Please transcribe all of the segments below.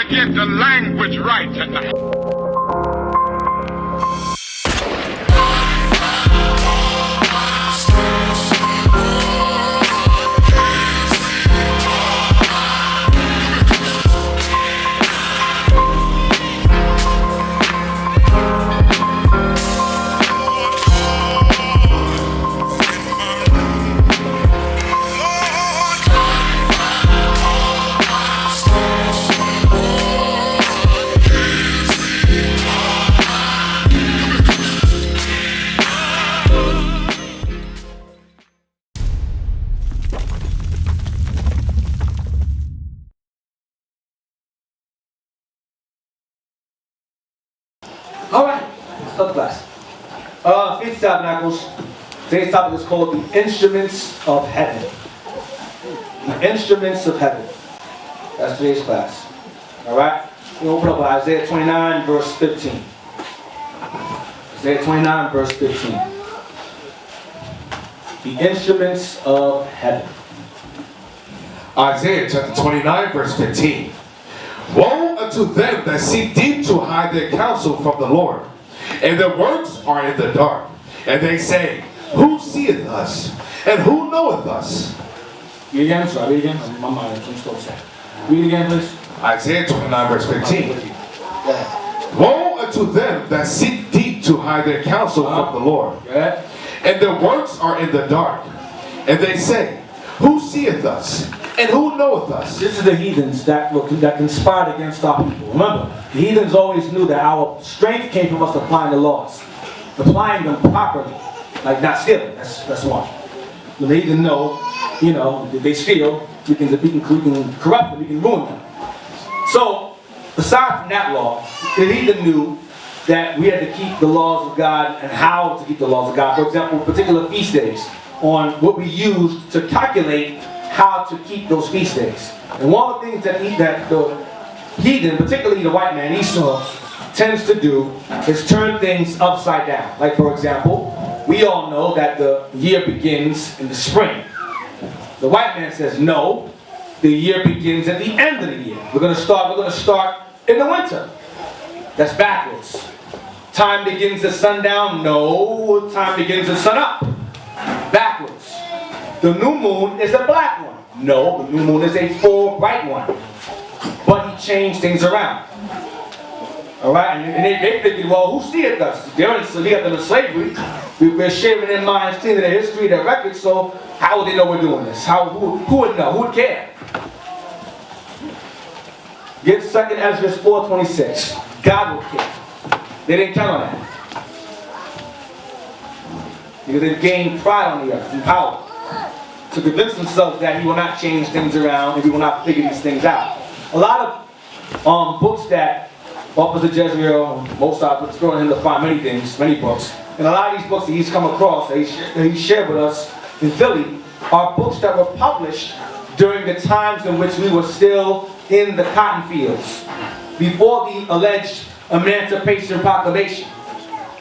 to get the language right tonight. Alright, start class. Feast Tabernacles. Today's topic is called the Instruments of Heaven. The Instruments of Heaven. That's today's class. Alright? We open up with Isaiah 29, verse 15. Isaiah 29, verse 15. The Instruments of Heaven. Isaiah chapter 29, verse 15. Woe unto them that seek deep to hide their counsel from the Lord, and their works are in the dark. And they say, Who seeth us? And who knoweth us? Read again, sorry, read again. My mind is so sad. Read again, please. Isaiah 29, verse 15. Woe unto them that seek deep to hide their counsel from the Lord, and their works are in the dark. And they say, Who seeth us? And who knoweth us? This is the heathens that conspired against our people. Remember, the heathens always knew that our strength came from us applying the laws. Applying them properly. Like not stealing. That's one. When the heathen know, if they steal, we can corrupt them, we can ruin them. So, aside from that law, the heathen knew that we had to keep the laws of God and how to keep the laws of God. For example, particular feast days on what we used to calculate how to keep those feast days. And one of the things that the heathen, particularly the white man, Esau, tends to do is turn things upside down. Like for example, we all know that the year begins in the spring. The white man says no, the year begins at the end of the year. We're gonna start in the winter. That's backwards. Time begins at sundown, no, time begins at sun up. Backwards. The new moon is a black one. No, the new moon is a full bright one. But he changed things around. Alright, and they figured, well, who seeth us? They're in slavery. We're shaving their minds, cleaning their history, their records, so how would they know we're doing this? Who would know? Who would care? Get 2 Esdras 4:26. God would care. They didn't count on that. Because they've gained pride on the earth and power to convince themselves that he will not change things around and he will not figure these things out. A lot of books that Officer Jezreel, Mosai was throwing him to find many things, many books. And a lot of these books that he's come across, that he shared with us in Philly, are books that were published during the times in which we were still in the cotton fields, before the alleged Emancipation Proclamation,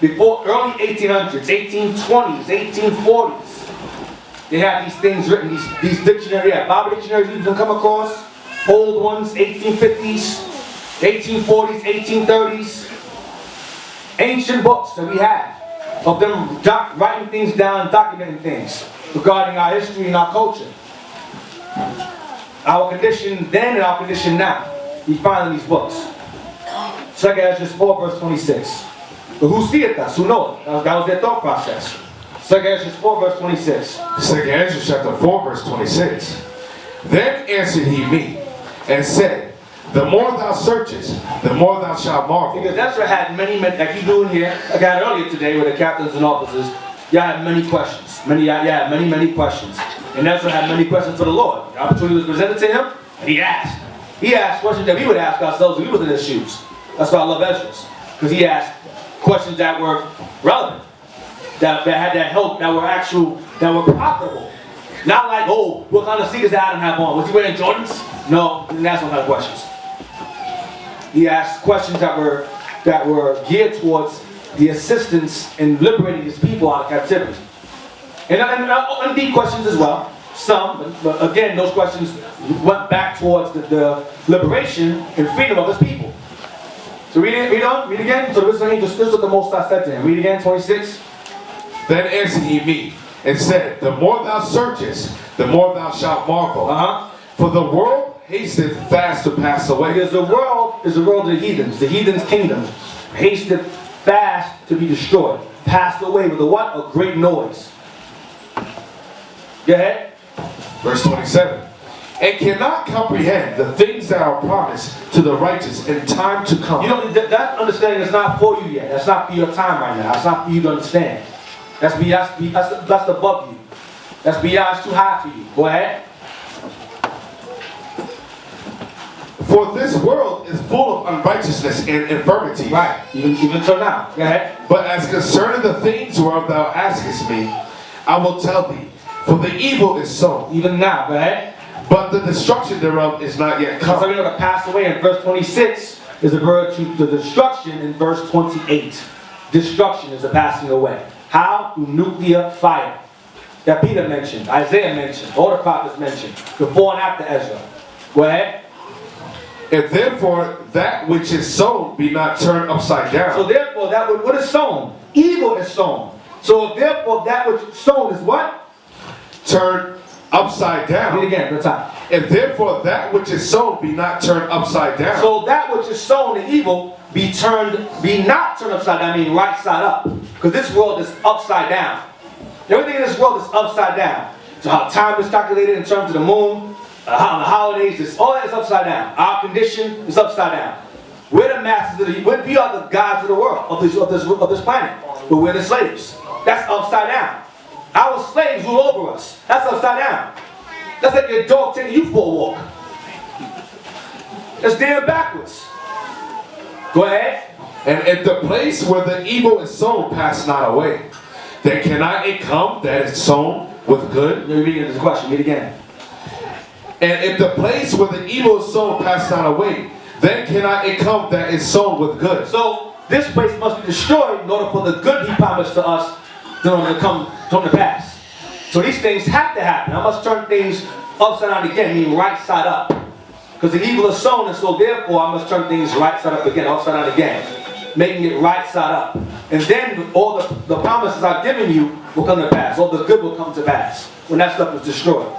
before early 1800s, 1820s, 1840s. They had these things written, these dictionaries, Bible dictionaries you can come across, old ones, 1850s, 1840s, 1830s, ancient books that we have of them writing things down, documenting things regarding our history and our culture. Our condition then and our condition now, we find in these books. 2 Esdras 4 verse 26. But who seeth us? Who knoweth? That was their thought process. 2 Esdras 4 verse 26. 2 Esdras chapter 4 verse 26. Then answered he me, and said, The more thou searchest, the more thou shalt marvel. Because Ezra had many, like you do in here, like I had earlier today with the captains and officers, you had many questions. Many questions. And Ezra had many questions for the Lord. The opportunity was presented to him, and he asked. He asked questions that we would ask ourselves if we was in his shoes. That's why I love Esdras. Because he asked questions that were relevant, that had that help, that were actual, that were profitable. Not like, oh, what kind of sneakers did Adam have on? Was he wearing Jordans? No, he didn't ask those kind of questions. He asked questions that were geared towards the assistance in liberating his people out of captivity. And deep questions as well. Some, but again, those questions went back towards the liberation and freedom of his people. So read again. So this is what the Most High said to him. Read again, 26. Then answered he me, and said, the more thou searchest, the more thou shalt marvel. For the world hasteth fast to pass away. Because the world is the world of the heathens' kingdom, hasteth fast to be destroyed, passed away with a what? A great noise. Go ahead. Verse 27. And cannot comprehend the things that are promised to the righteous in time to come. You know, that understanding is not for you yet. That's not for your time right now. That's not for you to understand. That's above you. That's beyond, it's too high for you. Go ahead. For this world is full of unrighteousness and infirmity. Right. Even till now. Go ahead. But as concerning the things whereof thou askest me, I will tell thee. For the evil is sown. Even now. Go ahead. But the destruction thereof is not yet come. So we're going to pass away in verse 26 is a word to the destruction in verse 28. Destruction is a passing away. How? Through nuclear fire. That Peter mentioned, Isaiah mentioned, all the prophets mentioned, before and after Ezra. Go ahead. And therefore that which is sown be not turned upside down. So therefore what is sown? Evil is sown. So therefore that which is sown is what? Turned upside down. Read again, the time. And therefore that which is sown be not turned upside down. So that which is sown in evil be not turned upside down, I mean right side up. Because this world is upside down. Everything in this world is upside down. So how time is calculated in terms of the moon, how the holidays, all that is upside down. Our condition is upside down. We're the masters of we are the gods of the world, of this planet. But we're the slaves. That's upside down. Our slaves rule over us. That's upside down. That's like your dog taking you for a walk. That's damn backwards. Go ahead. And if the place where the evil is sown pass not away, then cannot it come that is sown with good? Let me read this question. Read it again. And if the place where the evil is sown pass not away, then cannot it come that is sown with good? So this place must be destroyed in order for the good he promised to us to come to pass. So these things have to happen. I must turn things upside down again, meaning right side up. Because the evil is sown, and so therefore I must turn things right side up again, upside down again. Making it right side up. And then all the promises I've given you will come to pass. All the good will come to pass when that stuff is destroyed.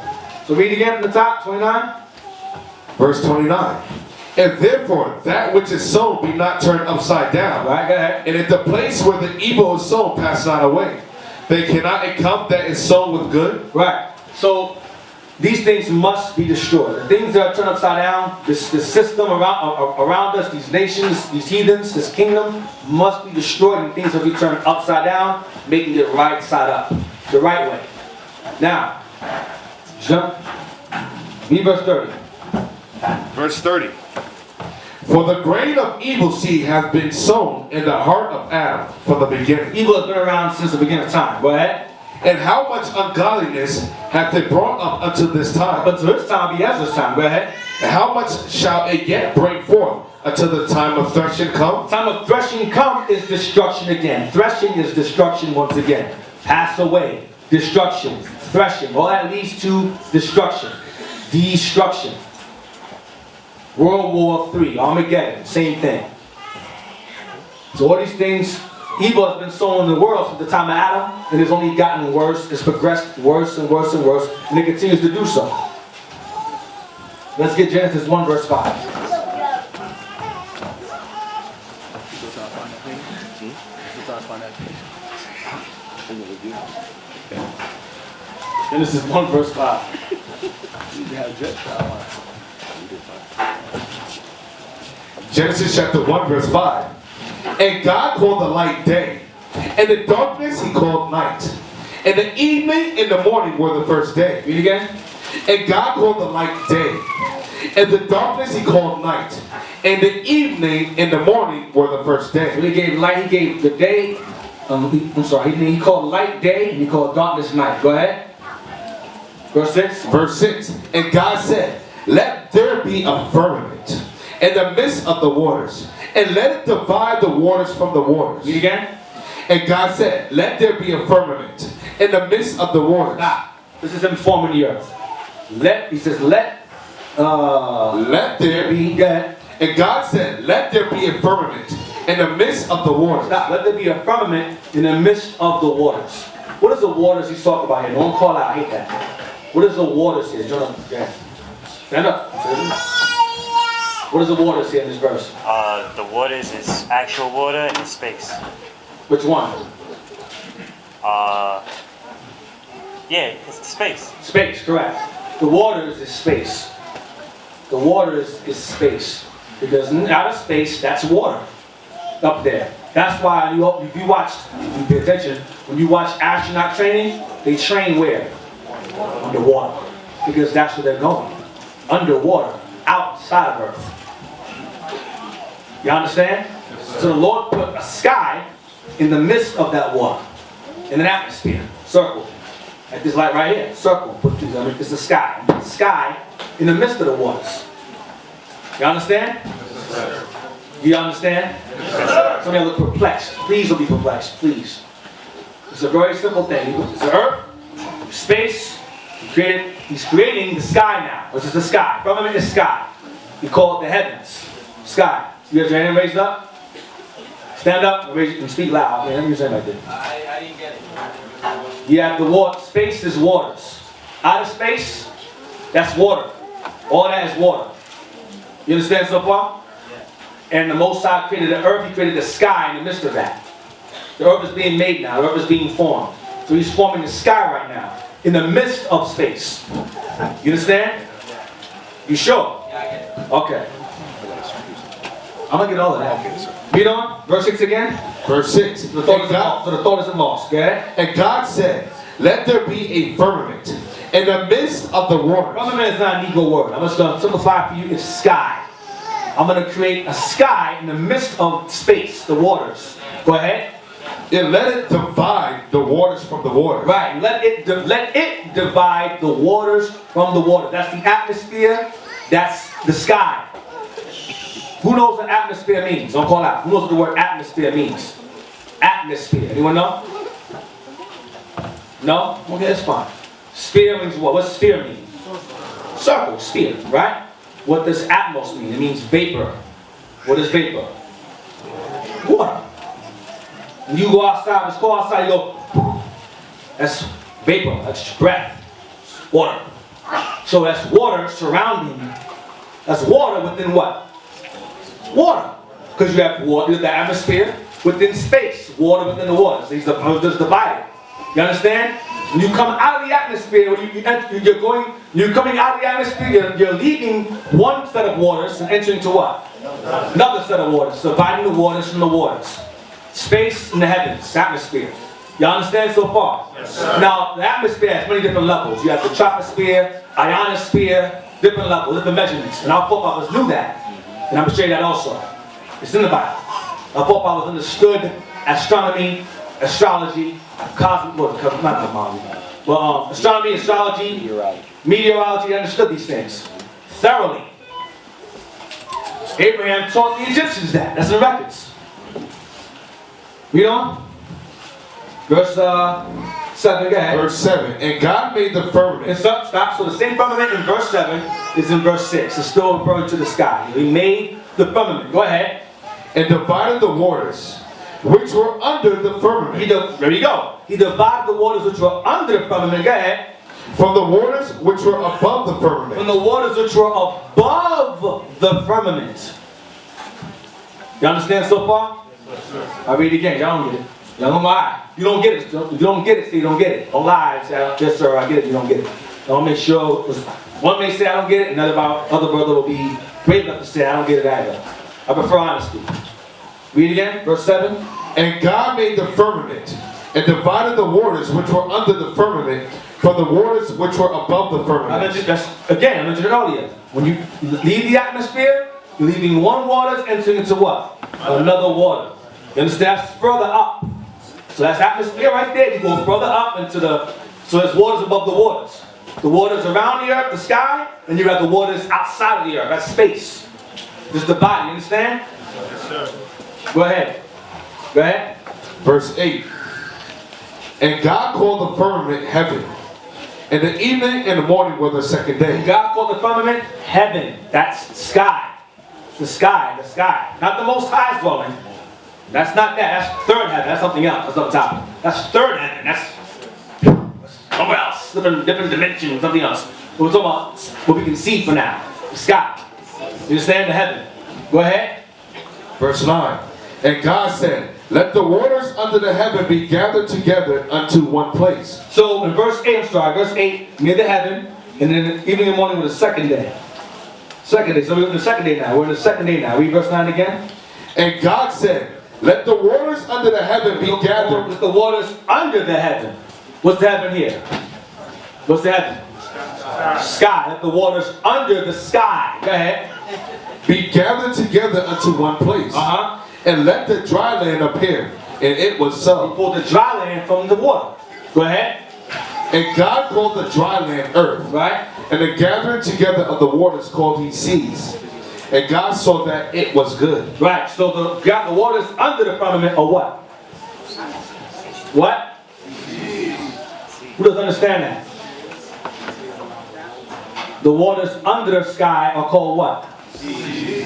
So read again from the top, 29. Verse 29. And therefore that which is sown be not turned upside down. Right, go ahead. And if the place where the evil is sown pass not away, then cannot it come that is sown with good? Right. So these things must be destroyed. The things that are turned upside down, this system around us, these nations, these heathens, this kingdom must be destroyed, and things will be turned upside down, making it right side up, the right way. Now, read verse 30. Verse 30. For the grain of evil seed hath been sown in the heart of Adam from the beginning. Evil has been around since the beginning of time. Go ahead. And how much ungodliness hath they brought up unto this time? But to this time be Ezra's time. Go ahead. And how much shall it yet bring forth until the time of threshing come? Time of threshing come is destruction again. Threshing is destruction once again. Pass away. Destruction. Threshing. All that leads to destruction. Destruction. World War III. Armageddon. Same thing. So all these things, evil has been sown in the world since the time of Adam, and it's only gotten worse. It's progressed worse and worse and worse, and it continues to do so. Let's get Genesis 1 verse 5. Genesis 1 verse 5. Genesis chapter 1 verse 5. And God called the light day, and the darkness he called night. And the evening and the morning were the first day. Read again. And God called the light day, and the darkness he called night. And the evening and the morning were the first day. So he gave light, he gave the day, he called light day, and he called darkness night. Go ahead. Verse 6. Verse 6. And God said, let there be a firmament in the midst of the waters, and let it divide the waters from the waters. Read again. And God said, let there be a firmament in the midst of the waters. This is him forming the earth. He says, let Let there be. And God said, let there be a firmament in the midst of the waters. Stop. Let there be a firmament in the midst of the waters. What is the waters he's talking about here? Don't call out. I hate that. What is the waters here? Jonathan, stand up. What is the waters here in this verse? The waters is actual water and space. Which one? Yeah, it's space. Space, correct. The waters is space. The waters is space. Because out of space, that's water. Up there. That's why if you pay attention, when you watch astronaut training, they train where? Underwater. Because that's where they're going. Underwater. Outside of Earth. You understand? So the Lord put a sky in the midst of that water. In an atmosphere. Circle. Like this light right here. Circle. It's the sky. The sky in the midst of the waters. You understand? You understand? Some of you look perplexed. Please don't be perplexed. Please. It's a very simple thing. It's the earth, space. He's creating the sky now. Which is the sky. Firmament is sky. We call it the heavens. Sky. You have your hand raised up? Stand up and speak loud. Let me say like this. I didn't get it. You have the water. Space is waters. Out of space, that's water. All that is water. You understand so far? And the Most High created the earth. He created the sky in the midst of that. The earth is being made now. The earth is being formed. So he's forming the sky right now. In the midst of space. You understand? You sure? Yeah, I get it. Okay. I'm going to get all of that. Read on. Verse 6 again. Verse 6. So the thought isn't lost. Okay? And God said, let there be a firmament in the midst of the waters. Firmament is not a Negro word. I'm just going to simplify for you. It's sky. I'm going to create a sky in the midst of space, the waters. Go ahead. And let it divide the waters from the waters. Right. Let it divide the waters from the water. That's the atmosphere. That's the sky. Who knows what atmosphere means? Don't call out. Who knows what the word atmosphere means? Atmosphere. Anyone know? No? Okay, that's fine. Sphere means what? What's sphere mean? Circle. Sphere. Right? What does atmos mean? It means vapor. What is vapor? Water. When you go outside, let's go outside, you go, that's vapor, that's breath, water. So that's water surrounding, that's water within what? Water. Because you have water, the atmosphere within space, water within the water. So it's divided. You understand? When you come out of the atmosphere, when you're coming out of the atmosphere, you're leaving one set of waters and entering to what? Another set of waters, dividing the waters from the waters. Space in the heavens, atmosphere. You understand so far? Yes, sir. Now, the atmosphere has many different levels. You have the troposphere, ionosphere, different levels, different measurements. And our forefathers knew that. And I'm going to show you that also. It's in the Bible. Our forefathers understood astronomy, astrology, astronomy, astrology, meteorology, they understood these things thoroughly. Abraham taught the Egyptians that. That's in the records. Read on. Verse 7, go ahead. Verse 7. And God made the firmament. And stop. So the same firmament in verse 7 is in verse 6. It's still referring to the sky. He made the firmament. Go ahead. And divided the waters which were under the firmament. There you go. He divided the waters which were under the firmament. Go ahead. From the waters which were above the firmament. From the waters which were above the firmament. You understand so far? I'll read it again. Y'all don't get it. Y'all don't lie. You don't get it. If you don't get it, say you don't get it. Don't lie and say, yes sir, I get it. You don't get it. Don't make sure. One may say I don't get it, another brother will be brave enough to say I don't get it either. I prefer honesty. Read again, verse 7. And God made the firmament, and divided the waters which were under the firmament from the waters which were above the firmament. I mentioned it earlier. When you leave the atmosphere, you're leaving one water, entering into what? Another water. You understand? That's further up. So that's atmosphere right there. You go further up into so there's waters above the waters. The waters around the earth, the sky, and you have the waters outside of the earth. That's space. Just the body. You understand? Yes, sir. Go ahead. Go ahead. Verse 8. And God called the firmament heaven, And the evening and the morning were the second day. God called the firmament heaven. That's sky. The sky, the sky. Not the most high dwelling. That's not that. That's third heaven. That's something else. That's up top. That's third heaven. That's somewhere else. Different dimension, something else. We're talking about what we can see for now. The sky. You understand? The heaven. Go ahead. Verse 9. And God said, let the waters under the heaven be gathered together unto one place. So in verse 8, verse 8, near the heaven, and then evening and morning was the second day. Second day. So we're in the second day now. We're in the second day now. Read verse 9 again. And God said, let the waters under the heaven be gathered. With the waters under the heaven. What's the heaven here? What's the heaven? Sky. Let the waters under the sky. Go ahead. Be gathered together unto one place. And let the dry land appear. And it was so. He pulled the dry land from the water. Go ahead. And God called the dry land earth. Right. And the gathering together of the waters called he seas. And God saw that it was good. Right. So the waters under the firmament are what? What? Who doesn't understand that? The waters under the sky are called what?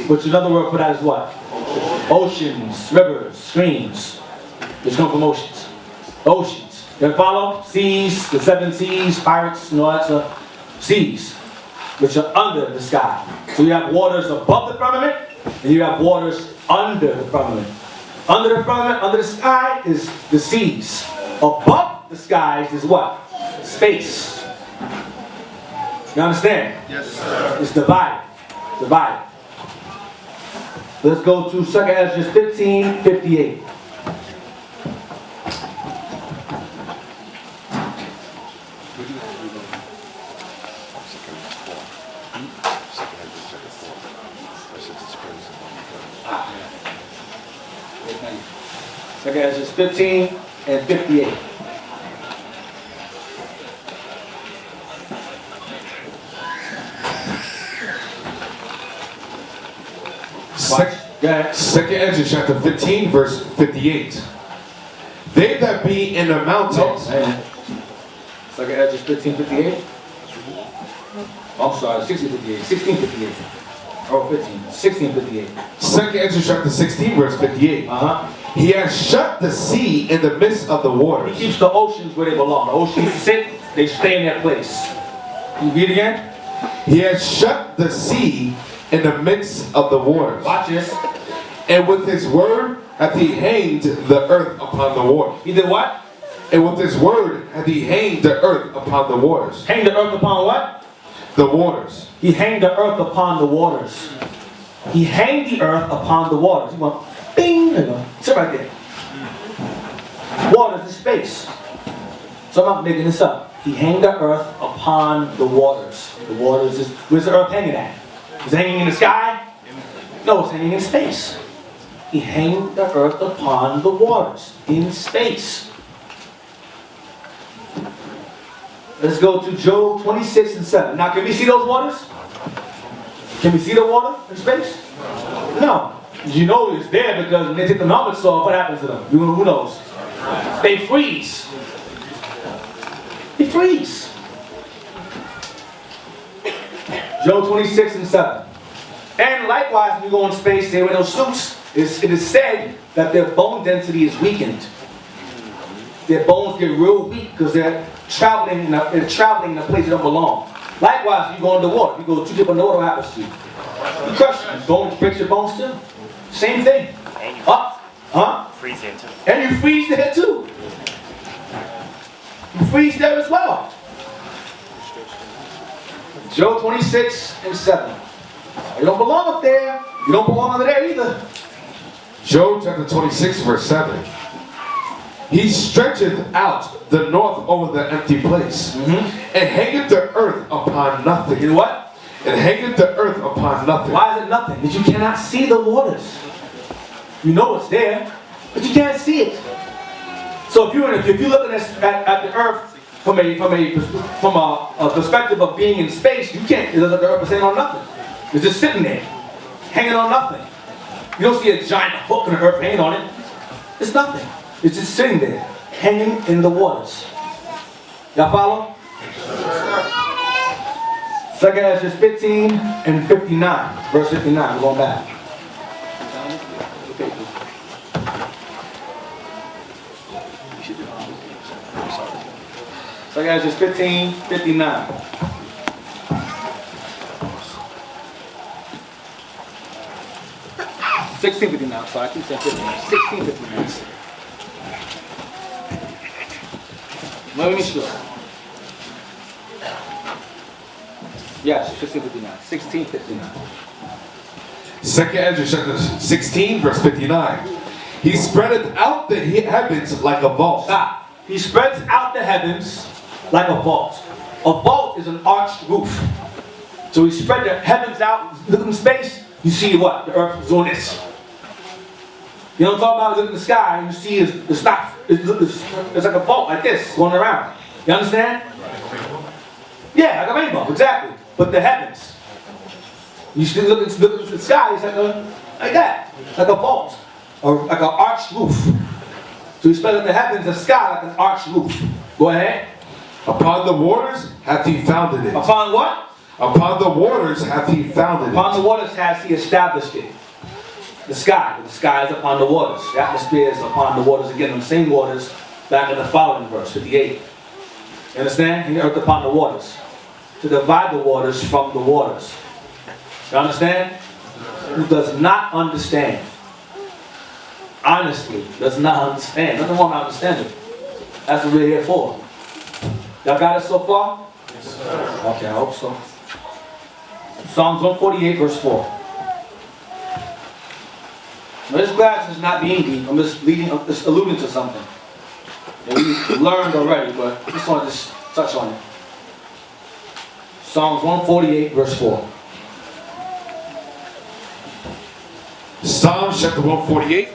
Which another word for that is what? Oceans, rivers, streams. Which come from oceans. Oceans. You follow? Seas, the seven seas, pirates, and all that stuff. Seas, which are under the sky. So you have waters above the firmament, and you have waters under the firmament. Under the firmament, under the sky is the seas. Above the skies is what? Space. You understand? Yes, sir. It's divided. Divided. Let's go to 2 Esdras 15:58. Second Esdras 15:58. Second Esdras chapter 15 verse 58. They that be in the mountains. Second Esdras 15:58. I'm sorry, 16:58. 16:58. Oh, 15. 16:58. Second Esdras chapter 16 verse 58. He has shut the sea in the midst of the waters. He keeps the oceans where they belong. The oceans sit, they stay in their place. You read again? He has shut the sea in the midst of the waters. Watch this. And with his word hath he hanged the earth upon the water. He did what? And with his word hath he hanged the earth upon the waters. Hang the earth upon what? The waters. He hanged the earth upon the waters. He hanged the earth upon the waters. He went, bing, there you go. Sit right there. Waters is space. So I'm not making this up. He hanged the earth upon the waters. The waters is, where's the earth hanging at? Is it hanging in the sky? No, it's hanging in space. He hanged the earth upon the waters, in space. Let's go to Job 26:7. Now, can we see those waters? Can we see the water in space? No. You know it's there because when they take the helmets off, what happens to them? Who knows? They freeze. They freeze. Job 26:7. And likewise, when you go in space, they wear those suits. It is said that their bone density is weakened. Their bones get real weak because they're traveling in a place they don't belong. Likewise, you go underwater. You go too deep underwater, what happens to you? You crush your bones, breaks your bones too. Same thing. And you freeze there too. And you freeze there too. You freeze there as well. Job 26:7. You don't belong up there. You don't belong under there either. Job chapter 26 verse 7. He stretcheth out the north over the empty place, and hangeth the earth upon nothing. You know what? And hangeth the earth upon nothing. Why is it nothing? Because you cannot see the waters. You know it's there, but you can't see it. So if you're looking at the earth from a perspective of being in space, you can't. It looks like the earth is hanging on nothing. It's just sitting there, hanging on nothing. You don't see a giant hook in the earth hanging on it. It's nothing. It's just sitting there, hanging in the waters. Y'all follow? Second Esdras 15 and 59. Verse 59. We're going back. Second Esdras 15, 59. $16.59, sorry, I keep saying 59. $16.59. Let me sure. Yes, $16.59. $16.59. Second Esdras chapter 16, verse 59. He spreadeth out the heavens like a vault. Stop. He spreads out the heavens like a vault. A vault is an arched roof. So he spread the heavens out. Look in space, you see what? The earth is on this. You know what I'm talking about? Look at the sky and you see it's not. It's like a vault like this going around. You understand? Yeah, like a rainbow, exactly. But the heavens. You see, look at the sky, it's like that. Like a vault. Or like an arched roof. So he spread out the heavens, the sky like an arched roof. Go ahead. Upon the waters hath he founded it. Upon what? Upon the waters hath he founded it. Upon the waters has he established it. The sky is upon the waters. The atmosphere is upon the waters. Again, the same waters back in the following verse, 58. You understand? And the earth upon the waters. To divide the waters from the waters. You understand? Who does not understand. Honestly, does not understand. Nothing wrong with understanding. That's what we're here for. Y'all got it so far? Yes, sir. Okay, I hope so. Psalms 148, verse 4. Now, this class is not being deep. I'm just alluding to something that we learned already, but I just want to touch on it. Psalms 148, verse 4. Psalms chapter 148,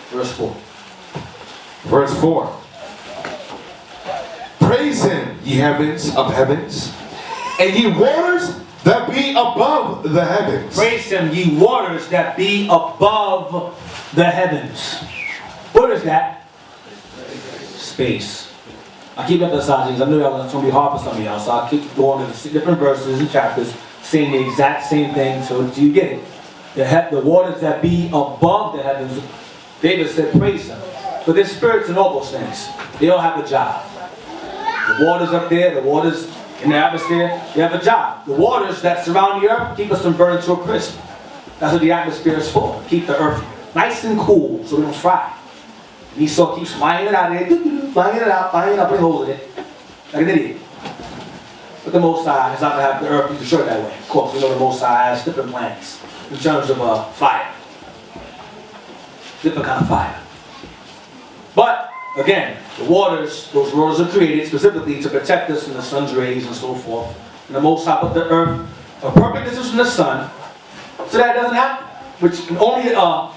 Verse 4. verse 4. Praise him, ye heavens of heavens, and ye waters that be above the heavens. Praise him, ye waters that be above the heavens. What is that? Space. I keep emphasizing because I know it's going to be hard for some of y'all, so I'll keep going into different verses and chapters saying the exact same thing so do you get it? The waters that be above the heavens, David said, praise him. But there's spirits and all those things. They all have a job. The waters up there, the waters in the atmosphere, they have a job. The waters that surround the earth keep us from burning to a crisp. That's what the atmosphere is for. Keep the earth nice and cool so we don't fry. And Esau keeps flying it out of there, flying it out, putting holes in it. Like an idiot. But the Most High is not going to have the earth be destroyed that way. Of course, we know the Most High has different plans in terms of fire. Different kind of fire. But, again, the waters, those waters are created specifically to protect us from the sun's rays and so forth. And the Most High put the earth a perfect distance from the sun so that it doesn't happen. Which only a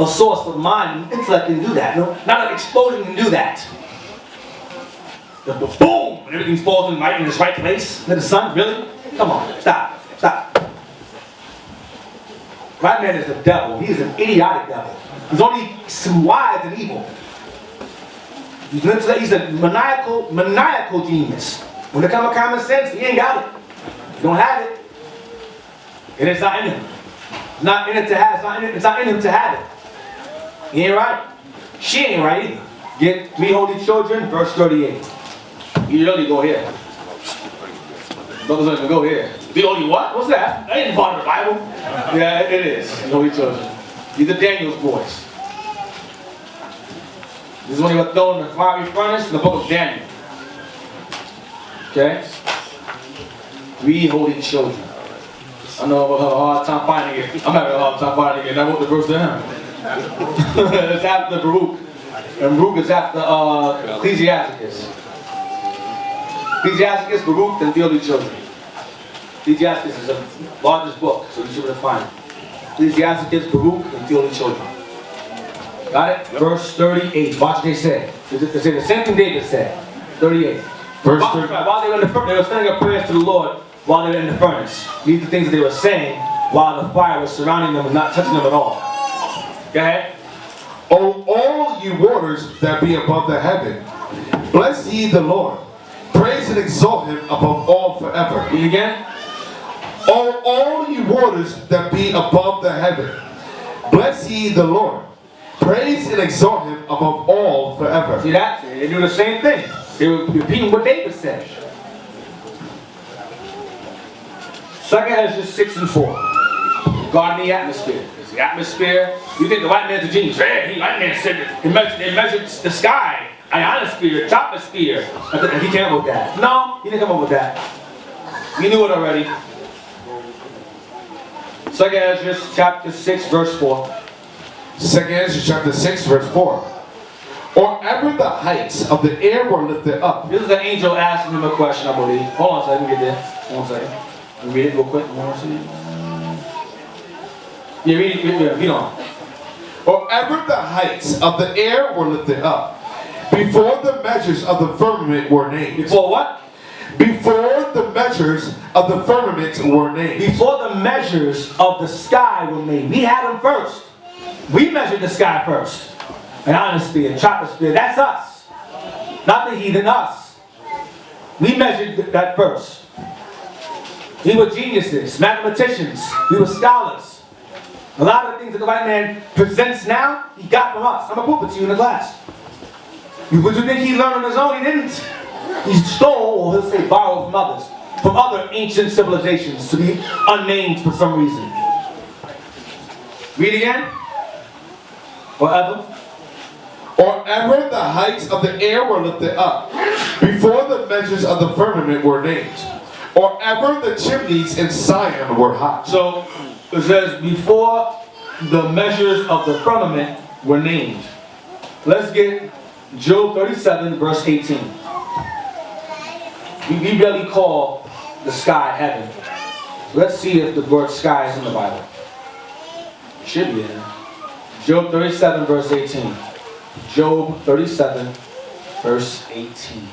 source of mind, intellect can do that. No, not an explosion can do that. The boom! And everything's falling right in its right place. Then the sun, really? Come on, stop. Right man is the devil. He is an idiotic devil. He's only wise and evil. He's a maniacal genius. When it comes to common sense, he ain't got it. He don't have it. And it's not in him. It's not in it to have. It's not in him to have it. He ain't right. She ain't right either. Get 3 holy children, verse 38. You really go here. Brothers don't even go here. The only what? What's that? That ain't part of the Bible. Yeah, it is. The holy children. These are Daniel's boys. This is when he was thrown in the fiery furnace in the book of Daniel. Okay? 3 holy children. I know I'm having a hard time finding it. I'm having a hard time finding it, and I wrote the verse to him. It's after Baruch. And Baruch is after Ecclesiasticus. Ecclesiasticus, Baruch, and the holy children. Ecclesiasticus is the largest book, so you should be able to find it. Ecclesiasticus, Baruch, and the holy children. Got it? Verse 38. Watch what they say. They say the same thing David said. 38. Verse 38. While they were in the furnace, they were sending up prayers to the Lord while they were in the furnace. These are the things that they were saying while the fire was surrounding them and not touching them at all. Go ahead. O all ye waters that be above the heaven, bless ye the Lord. Praise and exalt him above all forever. Read again. All ye waters that be above the heaven, bless ye the Lord. Praise and exalt him above all forever. See that? They do the same thing. They were repeating what David said. 2 Esdras 6 and 4. Guarding the atmosphere. It's the atmosphere. You think the white man's a genius? Hey, the white man said that they measured the sky, ionosphere, troposphere. And he came up with that. No, he didn't come up with that. We knew it already. 2 Esdras chapter 6 verse 4. 2 Esdras chapter 6 verse 4. Or ever the heights of the air were lifted up. This is an angel asking him a question, I believe. Hold on a second, let me get there. Hold on a second. Let me read it real quick. Yeah, read on. Or ever the heights of the air were lifted up, before the measures of the firmament were named. Before what? Before the measures of the firmament were named. Before the measures of the sky were made. We had them first. We measured the sky first. An ionosphere, troposphere, that's us. Not the heathen, us. We measured that first. We were geniuses, mathematicians, we were scholars. A lot of the things that the white man presents now, he got from us. I'm going to prove it to you in the class. Would you think he learned on his own? He didn't. He stole, or he'll say borrowed from others, from other ancient civilizations to be unnamed for some reason. Read again. Forever. Or ever the heights of the air were lifted up, before the measures of the firmament were named. Or ever the chimneys in Sion were hot. So it says before the measures of the firmament were named. Let's get Job 37 verse 18. We barely call the sky heaven. Let's see if the word sky is in the Bible. It should be in there. Job 37 verse 18. Job 37 verse 18.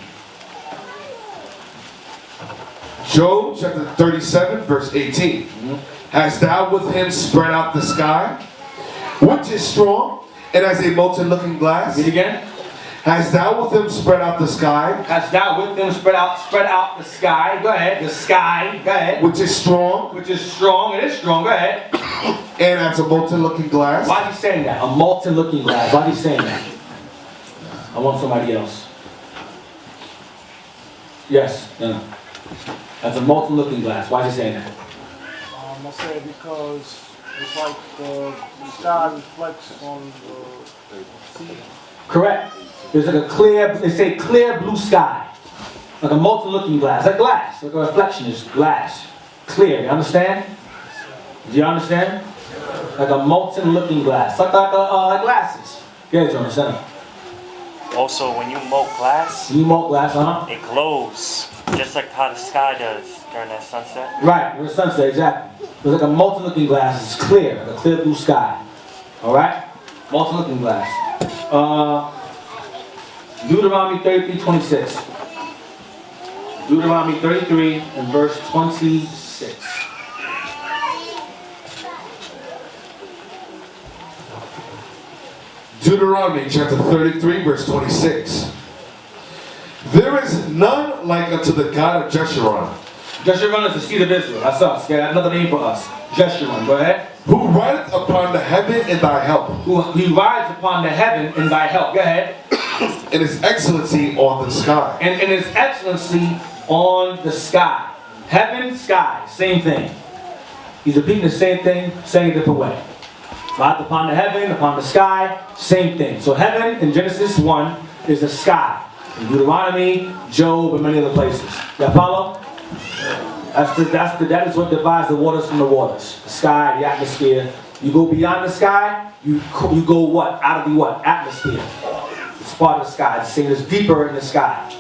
Job chapter 37 verse 18. Hast thou with him spread out the sky, which is strong, and as a molten looking glass? Read again. Hast thou with him spread out the sky? Hast thou with him spread out the sky? Go ahead. The sky. Go ahead. Which is strong. Which is strong. It is strong. Go ahead. And as a molten looking glass? Why is he saying that? A molten looking glass. Why is he saying that? I want somebody else. Yes. No. As a molten looking glass. Why is he saying that? I say because it's like the sky reflects on the sea. Correct. There's like a clear, they say clear blue sky. Like a molten looking glass. Like glass. Like a reflection is glass. Clear. You understand? Do you understand? Like a molten looking glass. Like glasses. Yeah, do you understand? Also, when you melt glass, You melt glass, it glows, just like how the sky does during that sunset. Right, during the sunset, exactly. It's like a molten looking glass. It's clear. Like a clear blue sky. Alright? Molten looking glass. Deuteronomy 33:26. Deuteronomy 33 and verse 26. Deuteronomy chapter 33 verse 26. There is none like unto the God of Jeshurun. Jeshurun is the seed of Israel. That's us. Okay? Another name for us. Jeshurun. Go ahead. Who rideth upon the heaven in thy help. He rides upon the heaven in thy help. Go ahead. In his excellency on the sky. And in his excellency on the sky. Heaven, sky, same thing. He's repeating the same thing, saying a different way. Rides upon the heaven, upon the sky, same thing. So heaven in Genesis 1 is the sky. In Deuteronomy, Job, and many other places. Y'all follow? That is what divides the waters from the waters. The sky, the atmosphere. You go beyond the sky, you go what? Out of the what? Atmosphere. It's part of the sky. It's saying it's deeper in the sky.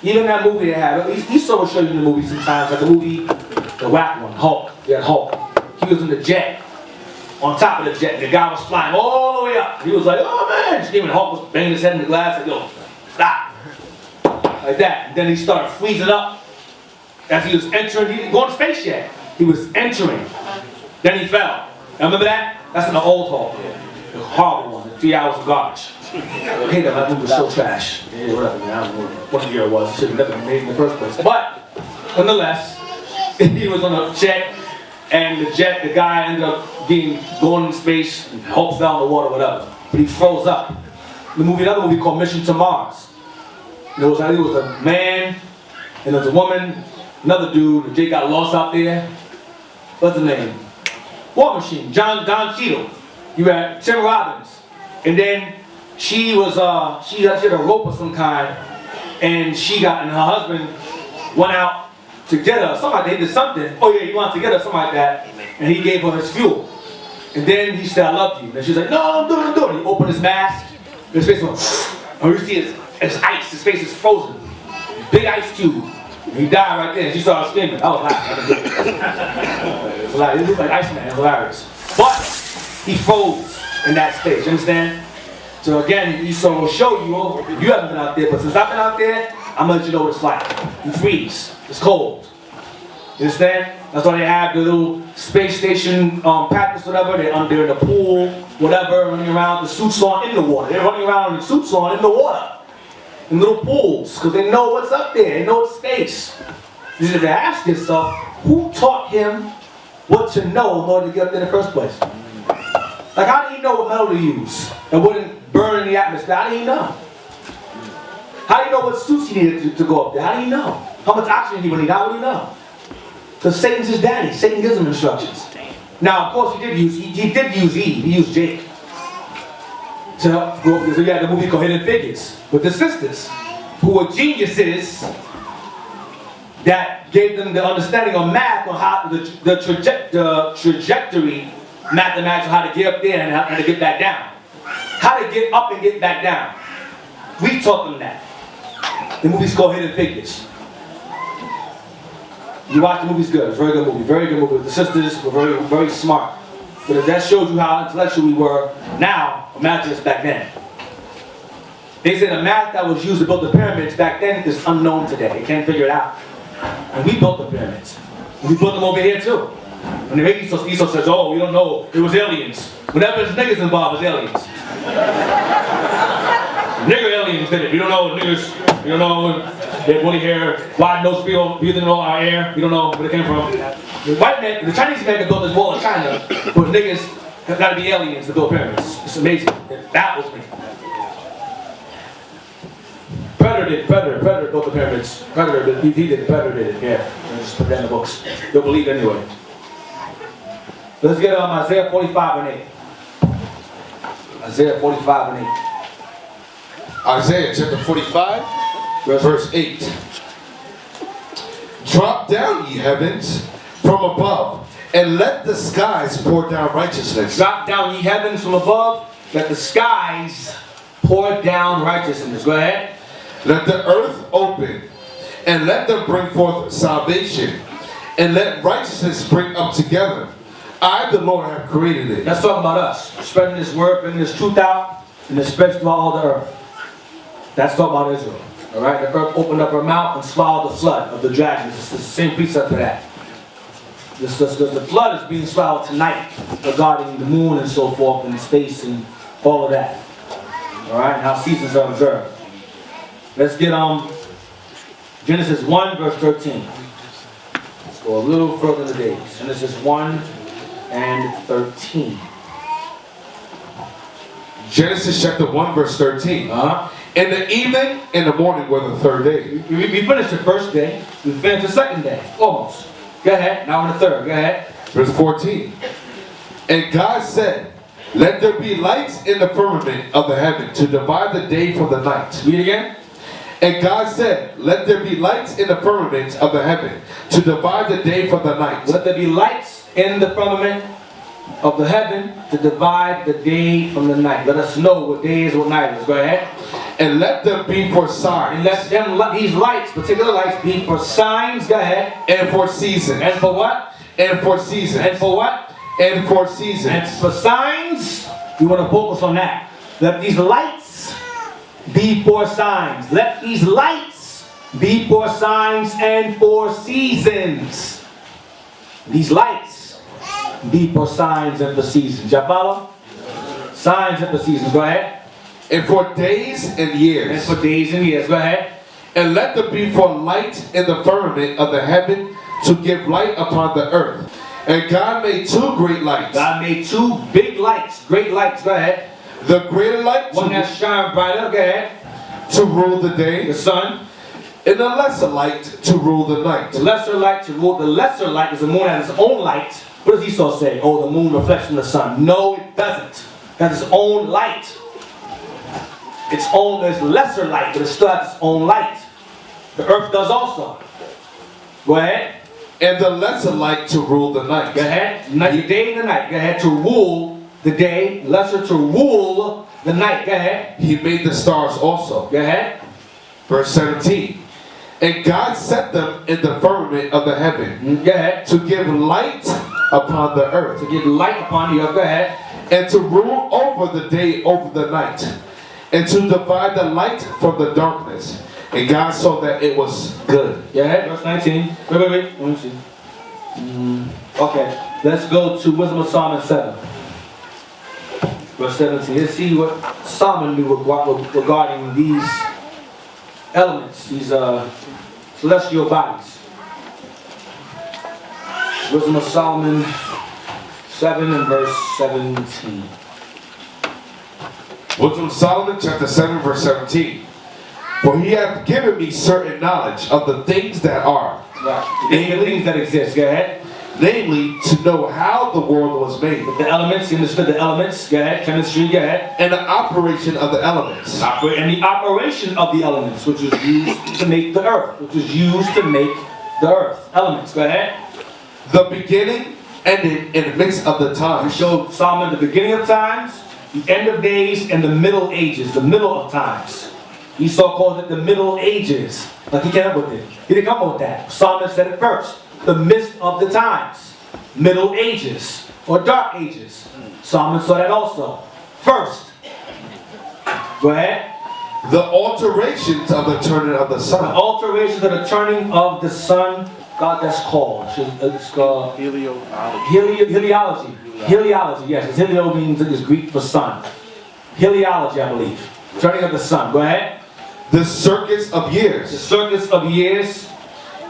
Even that movie they had, Esau will show you in the movie sometimes, like the movie, the whack one, Hulk. They had Hulk. He was in the jet. On top of the jet, the guy was flying all the way up. He was like, oh man! Even Hulk was banging his head in the glass, like, yo, stop. Like that. And then he started freezing up as he was entering, he didn't go on space yet. He was entering. Then he fell. Now remember that? That's in the old Hulk. The horrible one, the 3 hours of garbage. I hate that movie was so trash. Yeah, whatever, man. I don't know what year it was. It should have never been made in the first place. But, nonetheless, he was on a jet, and the guy ended up going in space, and Hulk fell in the water, whatever. But he froze up. Another movie called Mission to Mars. There was a man, and there was a woman, another dude, and Jake got lost out there. What's the name? War Machine, Don Cheadle. You had Tim Robbins. And then she had a rope of some kind, and her husband went out to get her. Something like that. He did something. Oh yeah, he wanted to get her, something like that. And he gave her his fuel. And then he said, I love you. And she's like, no, don't do it. He opened his mask. His face went, and you see it's ice. His face is frozen. Big ice cube. And he died right there. And she started screaming. I was laughing. It looked like Iceman. It was hilarious. But he froze in that space. You understand? So again, Esau will show you, you haven't been out there, but since I've been out there, I'm gonna let you know what it's like. You freeze. It's cold. You understand? That's why they have the little space station practice, whatever. They're under in the pool, whatever, running around, the suits on in the water. They're running around with the suits on in the water. In little pools, because they know what's up there. They know it's space. You should ask yourself, who taught him what to know in order to get up there in the first place? Like, how did he know what metal to use? And wouldn't burn in the atmosphere? How did he know? How did he know what suits he needed to go up there? How did he know? How much oxygen he would need? How would he know? Because Satan's his daddy. Satan gives him instructions. Now, of course, he did use Eve. He used Jake. So you had the movie called Hidden Figures with the sisters, who were geniuses that gave them the understanding of math on how the trajectory, mathematics, how to get up there and how to get back down. How to get up and get back down. We taught them that. The movie's called Hidden Figures. You watch the movie's good. It's a very good movie. Very good movie. The sisters were very, very smart. But if that shows you how intellectual we were now, imagine us back then. They say the math that was used to build the pyramids back then is unknown today. They can't figure it out. And we built the pyramids. And we built them over here too. And the Esau says, oh, we don't know, it was aliens. Whenever there's niggas involved, it's aliens. Nigger aliens did it. We don't know niggas, we don't know, they have woolly hair, wide nose breathing all our air. We don't know where they came from. The white man, the Chinese man can build this wall in China, but niggas have got to be aliens to build pyramids. It's amazing. It baffles me. Predator built the pyramids. He did it, Predator did it, yeah. And just put that in the books. You'll believe it anyway. Let's get Isaiah 45 and 8. Isaiah 45 and 8. Isaiah chapter 45, verse 8. Drop down, ye heavens, from above, and let the skies pour down righteousness. Drop down, ye heavens, from above, let the skies pour down righteousness. Go ahead. Let the earth open, and let them bring forth salvation, and let righteousness spring up together. I, the Lord, have created it. Let's talk about us. Spreading this word, bringing this truth out, and it spreads throughout all the earth. That's talking about Israel. Alright? The earth opened up her mouth and swallowed the flood of the dragons. It's the same precept for that. The flood is being swallowed tonight regarding the moon and so forth, and space and all of that. Alright? And how seasons are observed. Let's get Genesis 1 verse 13. Let's go a little further in the days. Genesis 1 and 13. Genesis chapter 1 verse 13. In the evening and the morning were the third day. We finished the first day. We finished the second day. Almost. Go ahead. Now we're in the third. Go ahead. Verse 14. And God said, let there be lights in the firmament of the heaven to divide the day from the night. Read again. And God said, let there be lights in the firmament of the heaven to divide the day from the night. Let there be lights in the firmament of the heaven to divide the day from the night. Let us know what day is, what night is. Go ahead. And let them be for signs. And let them, these lights, particular lights, be for signs. Go ahead. And for seasons. And for what? And for seasons. And for what? And for seasons. And for signs. We want to focus on that. Let these lights be for signs. Let these lights be for signs and for seasons. These lights be for signs and for seasons. Y'all follow? Signs and for seasons. Go ahead. And for days and And years. for days and years. Go ahead. And let there be for light in the firmament of the heaven to give light upon the earth. And God made two great lights. God made two big lights, great lights. Go ahead. The greater light One that shine brighter. Go ahead. to rule the day, The sun. and the lesser light to rule the night. The lesser light to rule. The lesser light is the moon has its own light. What does Esau say? Oh, the moon reflects from the sun. No, it doesn't. It has its own light. Its own, there's lesser light, but it still has its own light. The earth does also. Go ahead. And the lesser light to rule the night. Go ahead. Night, the day and the night. Go ahead. To rule the day. Lesser to rule the night. Go ahead. He made the stars also. Go ahead. Verse 17. And God set them in the firmament of the heaven Go ahead. to give light upon the earth, To give light upon the earth. Go ahead. and to rule over the day over the night, and to divide the light from the darkness. And God saw that it was good. Go ahead. Verse 19. Wait. Let me see. Okay. Let's go to Wisdom of Solomon 7. Verse 17. Let's see what Solomon knew regarding these elements, these celestial bodies. Wisdom of Solomon 7 and verse 17. Wisdom of Solomon chapter 7 verse 17. For he hath given me certain knowledge of the things that are, Right. The things that exist. Go ahead. namely to know how the world was made, The elements. You understood the elements. Go ahead. Chemistry. Go ahead. and the operation of the elements, And the operation of the elements, which was used to make the earth. Which was used to make the earth. Elements. Go ahead. the beginning, ending, and midst of the We times. showed Solomon the beginning of times, the end of days, and the middle ages, the middle of times. Esau calls it the middle ages. Like he came up with it. He didn't come up with that. Solomon said it first. The midst of the times. Middle ages. Or dark ages. Solomon saw that also. First. Go ahead. The alterations of the turning of the The sun, alterations of the turning of the sun. God, that's called. It's called heliology. Heliology, yes. It's helio means is Greek for sun. Heliology, I believe. Turning of the sun. Go ahead. the circuits of The years, circuits of years.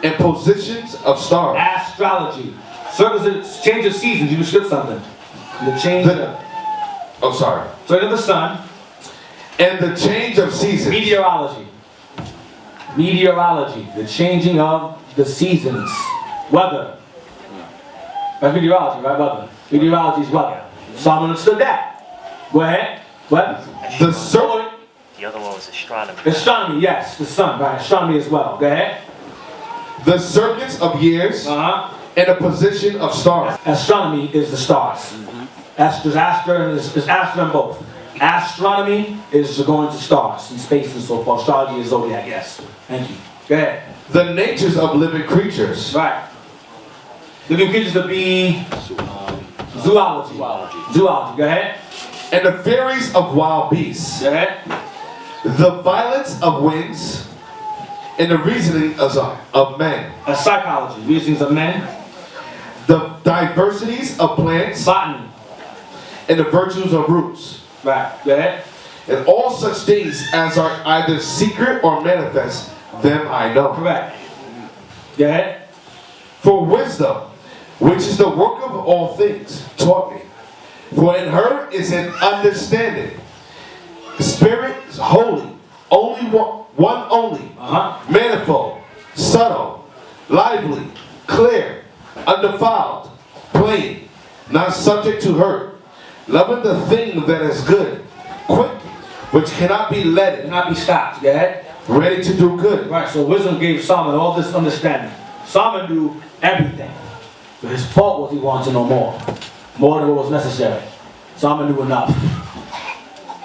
and positions of stars. Astrology. Circuits, change of seasons. You skipped something. The change of Oh, sorry. turning of the sun. And the change of seasons. Meteorology. Meteorology. The changing of the seasons. Weather. That's meteorology, right? Weather. Meteorology is weather. Solomon understood that. Go ahead. What? The circuit. The other one was astronomy. Astronomy, yes. The sun, right? Astronomy as well. Go ahead. The circuits of years, and the position of stars. Astronomy is the stars. There's Astra and there's Astra in both. Astronomy is going to stars and space and so forth. Astrology is zodiac, yes. Thank you. Go ahead. The natures of living creatures. Right. Living creatures would be zoology. Zoology. Go ahead. And the theories of wild beasts. Go ahead. The violence of winds. And the reasoning of men. Psychology. Reasonings of men. The diversities of plants. Botany. And the virtues of roots. Right. Go ahead. And all such things as are either secret or manifest, them I know. Correct. Go ahead. For wisdom, which is the work of all things, taught me. For in her is an understanding. The Spirit is holy, only one only, manifold, subtle, lively, clear, undefiled, plain, not subject to hurt, loving the thing that is good, quick, which cannot be letted, Cannot be stopped. Go ahead. ready to do good. Right. So wisdom gave Solomon all this understanding. Solomon knew everything. But his fault was he wanted to know more. More than what was necessary. Solomon knew enough.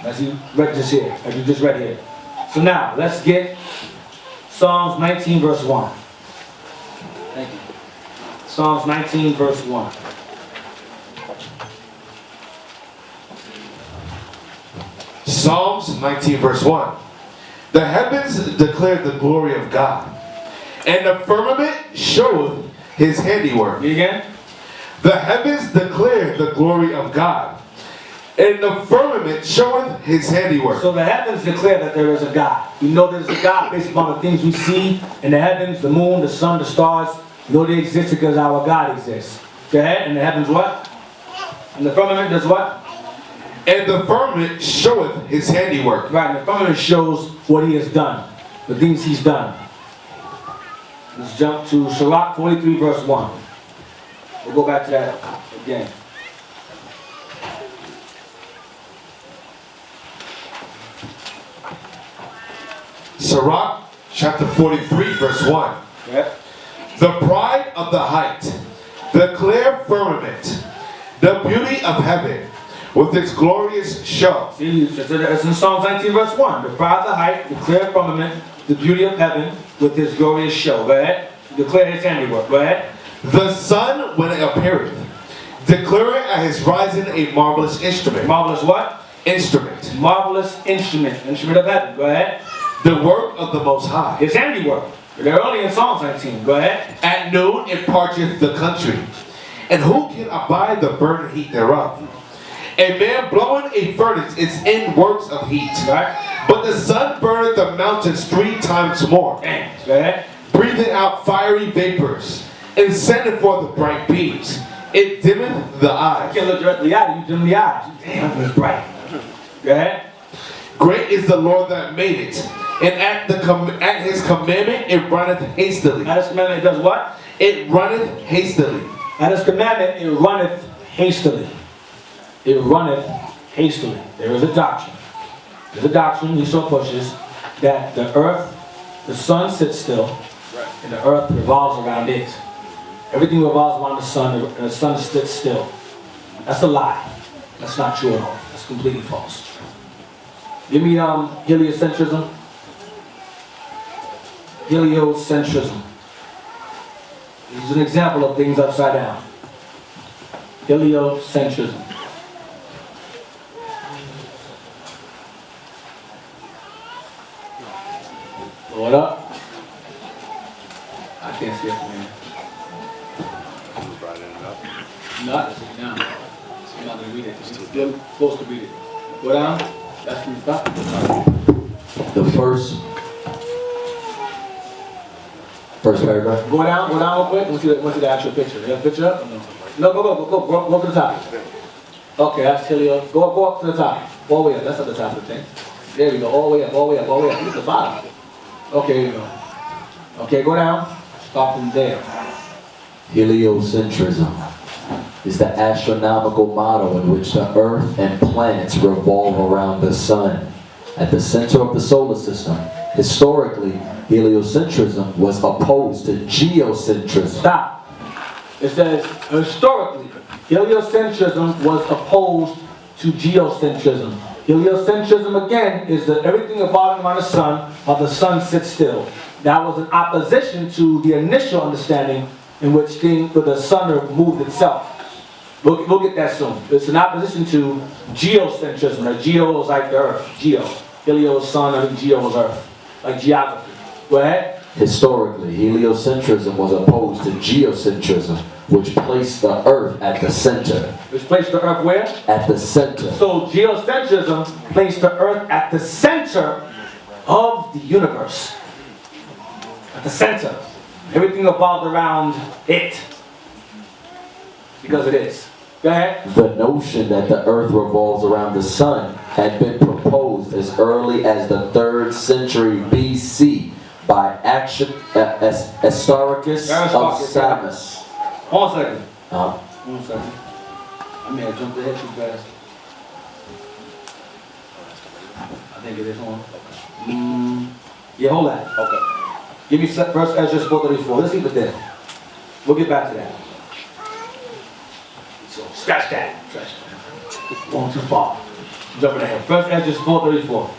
As you read this here. As you just read here. So now, let's get Psalms 19 verse 1. Thank you. Psalms 19 verse 1. Psalms 19 verse 1. The heavens declare the glory of God, and the firmament showeth his handiwork. Read again. The heavens declare the glory of God, And the firmament showeth his handiwork. So the heavens declare that there is a God. We know there is a God based upon the things we see in the heavens, the moon, the sun, the stars. We know they exist because our God exists. Go ahead. And the heavens what? And the firmament does what? And the firmament showeth his handiwork. Right, and the firmament shows what he has done, the things he's done. Let's jump to Sirach 43 verse 1. We'll go back to that again. Sirach chapter 43 verse 1. Yeah. The pride of the height, the clear firmament, the beauty of heaven, with its glorious show. See, it's in Psalm 19 verse 1. The pride of the height, the clear firmament, the beauty of heaven, with his glorious show. Go ahead. Declare his handiwork. Go ahead. The sun when it appeareth, declare it at his rising a marvelous instrument. Marvelous what? Instrument. Marvelous instrument. Instrument of heaven. Go ahead. The work of the Most High. His handiwork. They're only in Psalm 19. Go ahead. At noon it parcheth the country, and who can abide the burning heat thereof? A man blowing a furnace is in works of heat. Right. But the sun burneth the mountains 3 times more, Damn. Go ahead. breathing out fiery vapors, and sending forth bright beams. It dimmeth the You eyes. can't look directly at it. You dim the eyes. Damn, it's bright. Go ahead. Great is the Lord that made it, and at his commandment it runneth hastily. At his commandment, it does what? It runneth hastily. At his commandment, it runneth hastily. It runneth hastily. There is a doctrine. There's a doctrine Esau pushes that the earth, the sun sits still, and the earth revolves around it. Everything revolves around the sun, and the sun sits still. That's a lie. That's not true at all. That's completely false. Give me heliocentrism. Heliocentrism. This is an example of things upside down. Heliocentrism. Blow it up. I can't see it from here. Not it's down. So you're not going to read it. You're still supposed to read it. Go down. That's from the top. The first paragraph. Go down real quick. Let's see the actual picture. You have a picture up? Or no? No, go to the top. Okay, that's helio. Go up to the top. All the way up. That's at the top of the thing. There we go. All the way up. Look at the bottom. Okay, here you go. Okay, go down. Stop from there. Heliocentrism is the astronomical model in which the Earth and planets revolve around the Sun. At the center of the solar system, historically, heliocentrism was opposed to geocentrism. Stop. It says, historically, heliocentrism was opposed to geocentrism. Heliocentrism, again, is that everything revolving around the sun, while the sun sits still. That was in opposition to the initial understanding in which the sun moved itself. We'll get that soon. It's in opposition to geocentrism. Now, geo is like the earth. Geo. Helio is sun, I think geo is earth. Like geography. Go ahead. Historically, heliocentrism was opposed to geocentrism, which placed the Earth at the center. Which placed the earth where? At the center. So geocentrism placed the earth at the center of the universe. At the center. Everything revolved around it. Because it is. Go ahead. The notion that the Earth revolves around the Sun had been proposed as early as the 3rd century BC by Aristarchus of Samos. Hold on a second. 1 Uh-huh. second. I may have jumped ahead too fast. I think it is on. Yeah, hold that. Okay. Give me first Esdras 4:34. Let's keep it there. We'll get back to that. So scratch that. Scratch that. Going too far. Jumping ahead. First Esdras 4:34.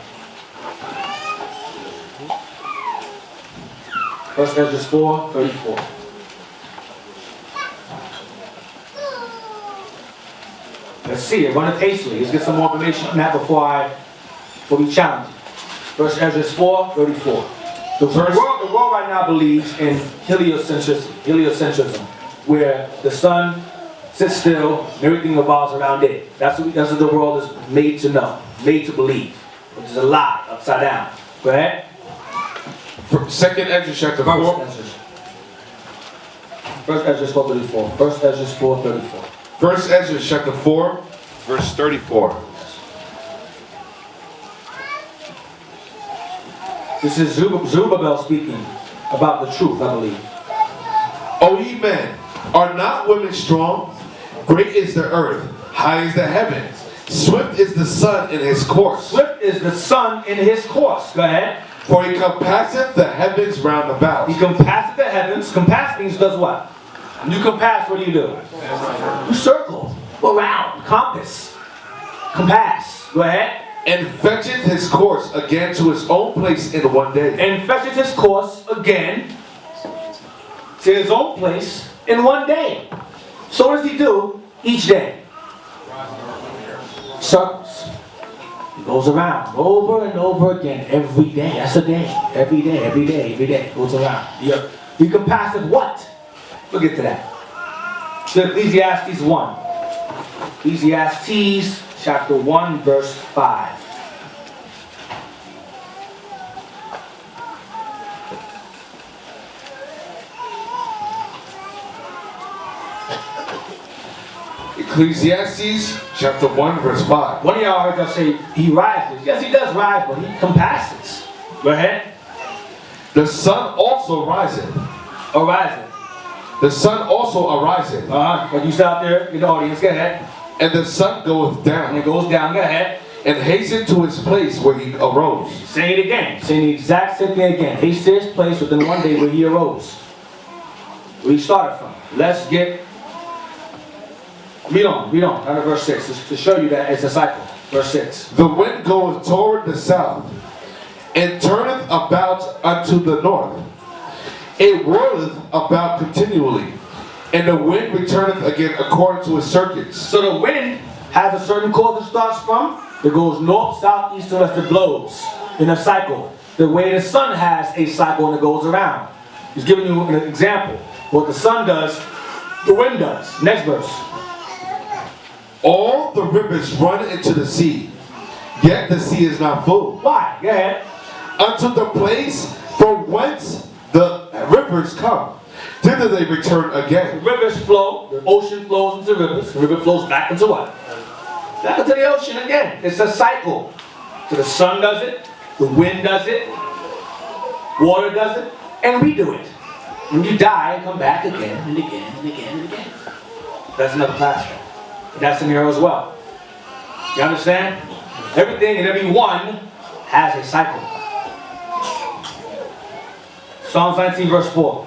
First Esdras 4:34. Let's see it. Run it hastily. Let's get some more information on that before we challenge it. First Esdras 4:34. The world right now believes in heliocentrism, where the sun sits still, and everything revolves around it. That's what the world is made to know, made to believe, which is a lie, upside down. Go ahead. Second Esdras chapter 4. First Esdras 4:34. First Esdras 4:34. First Esdras chapter 4, verse 34. This is Zerubbabel speaking about the truth, I believe. O ye men, are not women strong? Great is the earth, high is the heavens. Swift is the sun in his course. Swift is the sun in his course. Go ahead. For he compasseth the heavens round about. He compasseth the heavens. Compass means does what? When you compass, what do? You circle. Go around. Compass. Compass. Go ahead. And fetcheth his course again to his own place in one day. And fetcheth his course again to his own place in one day. So what does he do each day? Circles. He goes around over and over again every day. That's a day. Every day, every day, every day. Goes around. You compass it what? We'll get to that. So Ecclesiastes 1. Ecclesiastes chapter 1 verse 5. Ecclesiastes chapter 1 verse 5. One of y'all heard y'all say he rises. Yes, he does rise, but he compasses. Go ahead. The sun also riseth. Arising. The sun also ariseth. But you sit out there in the audience. Go ahead. And the sun goeth And down. it goes down. Go ahead. And hasten to his place where he arose. Say it again. Say the exact same thing again. Haste to his place within one day where he arose. Where he started from. Let's get... Read on. Down to verse 6. To show you that it's a cycle. Verse 6. The wind goeth toward the south, and turneth about unto the north. It whirleth about continually, and the wind returneth again according to his circuits. So the wind has a certain course it starts from. It goes north, south, east, and west. It blows in a cycle. The way the sun has a cycle and it goes around. He's giving you an example. What the sun does, the wind does. Next verse. All the rivers run into the sea, yet the sea is not full. Why? Go ahead. Unto the place from whence the rivers come, thither they return The again. rivers flow. The ocean flows into rivers. The river flows back into what? Back into the ocean again. It's a cycle. So the sun does it. The wind does it. Water does it. And we do it. When you die, come back again and again and again and again. That's another classroom. That's in here as well. You understand? Everything and everyone has a cycle. Psalms 19 verse 4.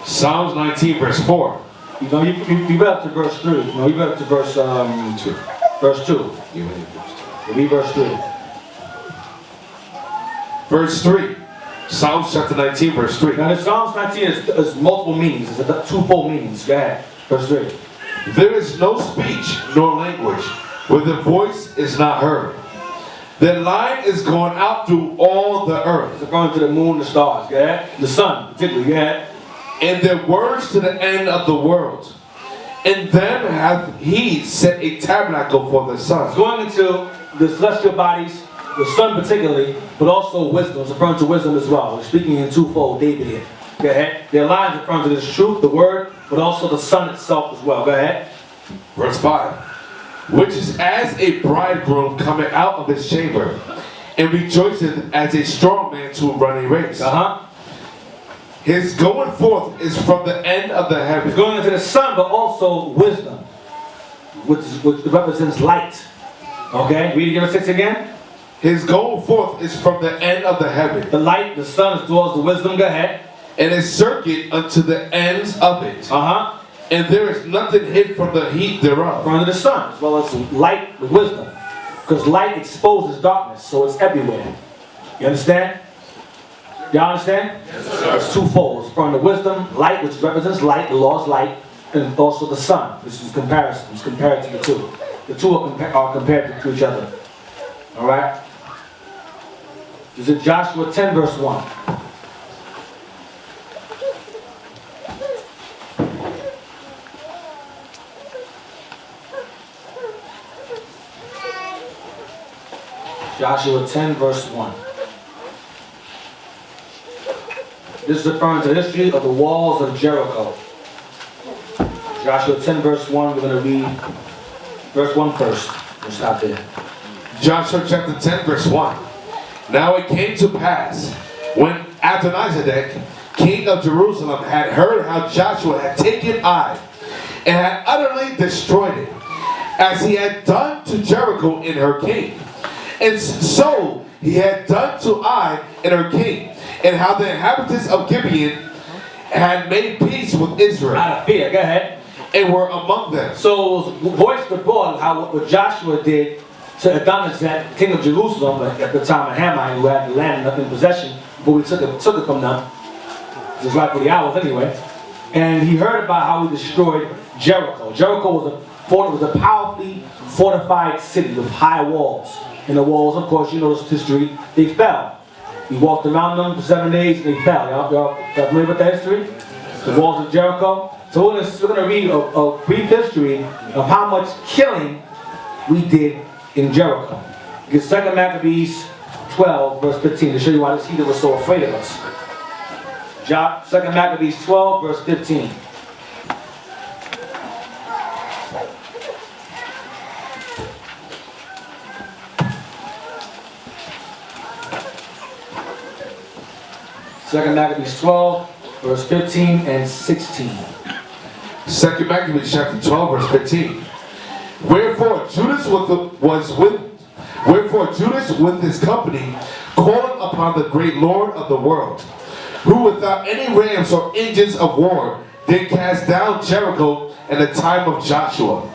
Psalms 19 verse 4. You know, you read up to verse 3. No, you read up to verse 2. Verse 2. Read verse 3. Verse 3. Psalms chapter 19 verse 3. Now the Psalms 19 is multiple meanings. It's a twofold meanings. Go ahead. Verse 3. There is no speech nor language where the voice is not heard. The line is gone out through all the earth. It's referring to the moon, the stars. Go ahead. The sun, particularly. Go ahead. And their words to the end of the world. In them hath he set a tabernacle for the sun. It's going into the celestial bodies, the sun particularly, but also wisdom. It's referring to wisdom as well. We're speaking in twofold, David here. Go ahead. Their lines referring to this truth, the word, but also the sun itself as well. Go ahead. Verse 5. Which is as a bridegroom coming out of his chamber, and rejoiceth as a strong man to run a race. His going forth is from the end of the heaven. It's going into the sun, but also wisdom, which represents light. Okay? Read again, 6 again. His going forth is from the end of the heaven. The light, the sun is towards the wisdom. Go ahead. And his circuit unto the ends of it. And there is nothing hid from the heat thereof. From under the sun, as well as light with wisdom. Because light exposes darkness, so it's everywhere. You understand? Y'all understand? Yes, sir. It's twofold. It's from the wisdom, light, which represents light, the law's light, and also the sun, which is comparison. It's compared to the two. The two are compared to each other. Alright? This is Joshua 10 verse 1. Joshua 10 verse 1. This is referring to the history of the walls of Jericho. Joshua 10 verse 1, we're going to read verse 1 first. We'll stop there. Joshua chapter 10 verse 1. Now it came to pass, when Adonizedek, king of Jerusalem, had heard how Joshua had taken Ai, and had utterly destroyed it, as he had done to Jericho in her king. And so he had done to Ai and her king, and how the inhabitants of Gibeon had made peace with Israel. Out of fear, go ahead. And were among them. So it was voiced abroad how what Joshua did to Adonizedek, king of Jerusalem, at the time of Hamai, who had the land in possession, but we took it from them. It was rightfully ours anyway. And he heard about how he destroyed Jericho. Jericho was a powerfully fortified city with high walls. And the walls, of course, you know this history, they fell. He walked around them for 7 days and they fell. Y'all familiar with that history? The walls of Jericho. So we're going to read a brief history of how much killing we did in Jericho. Get 2 Maccabees 12, verse 15, to show you why this heathen was so afraid of us. 2 Maccabees 12, verse 15. Second Maccabees 12, verse 15 and 16. 2 Maccabees chapter 12, verse 15. Wherefore Judas with his company, calling upon the great Lord of the world, who without any rams or engines of war did cast down Jericho in the time of Joshua,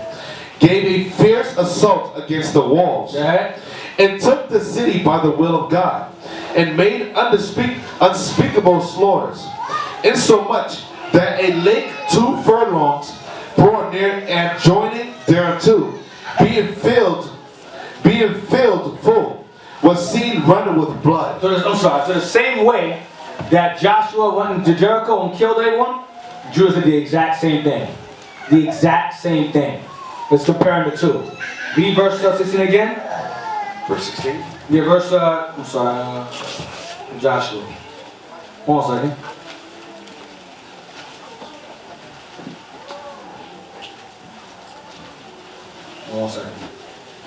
gave a fierce assault against the walls, and took the city by the will of God, and made unspeakable slaughters, insomuch that a lake 2 furlongs broad near and joining thereunto, being filled full, was seen running with blood. So the same way that Joshua went into Jericho and killed everyone, Judas did the exact same thing. The exact same thing. Let's compare the two. Read verse 16 again. Verse 16? Yeah, verse, Joshua. 1 second. One second.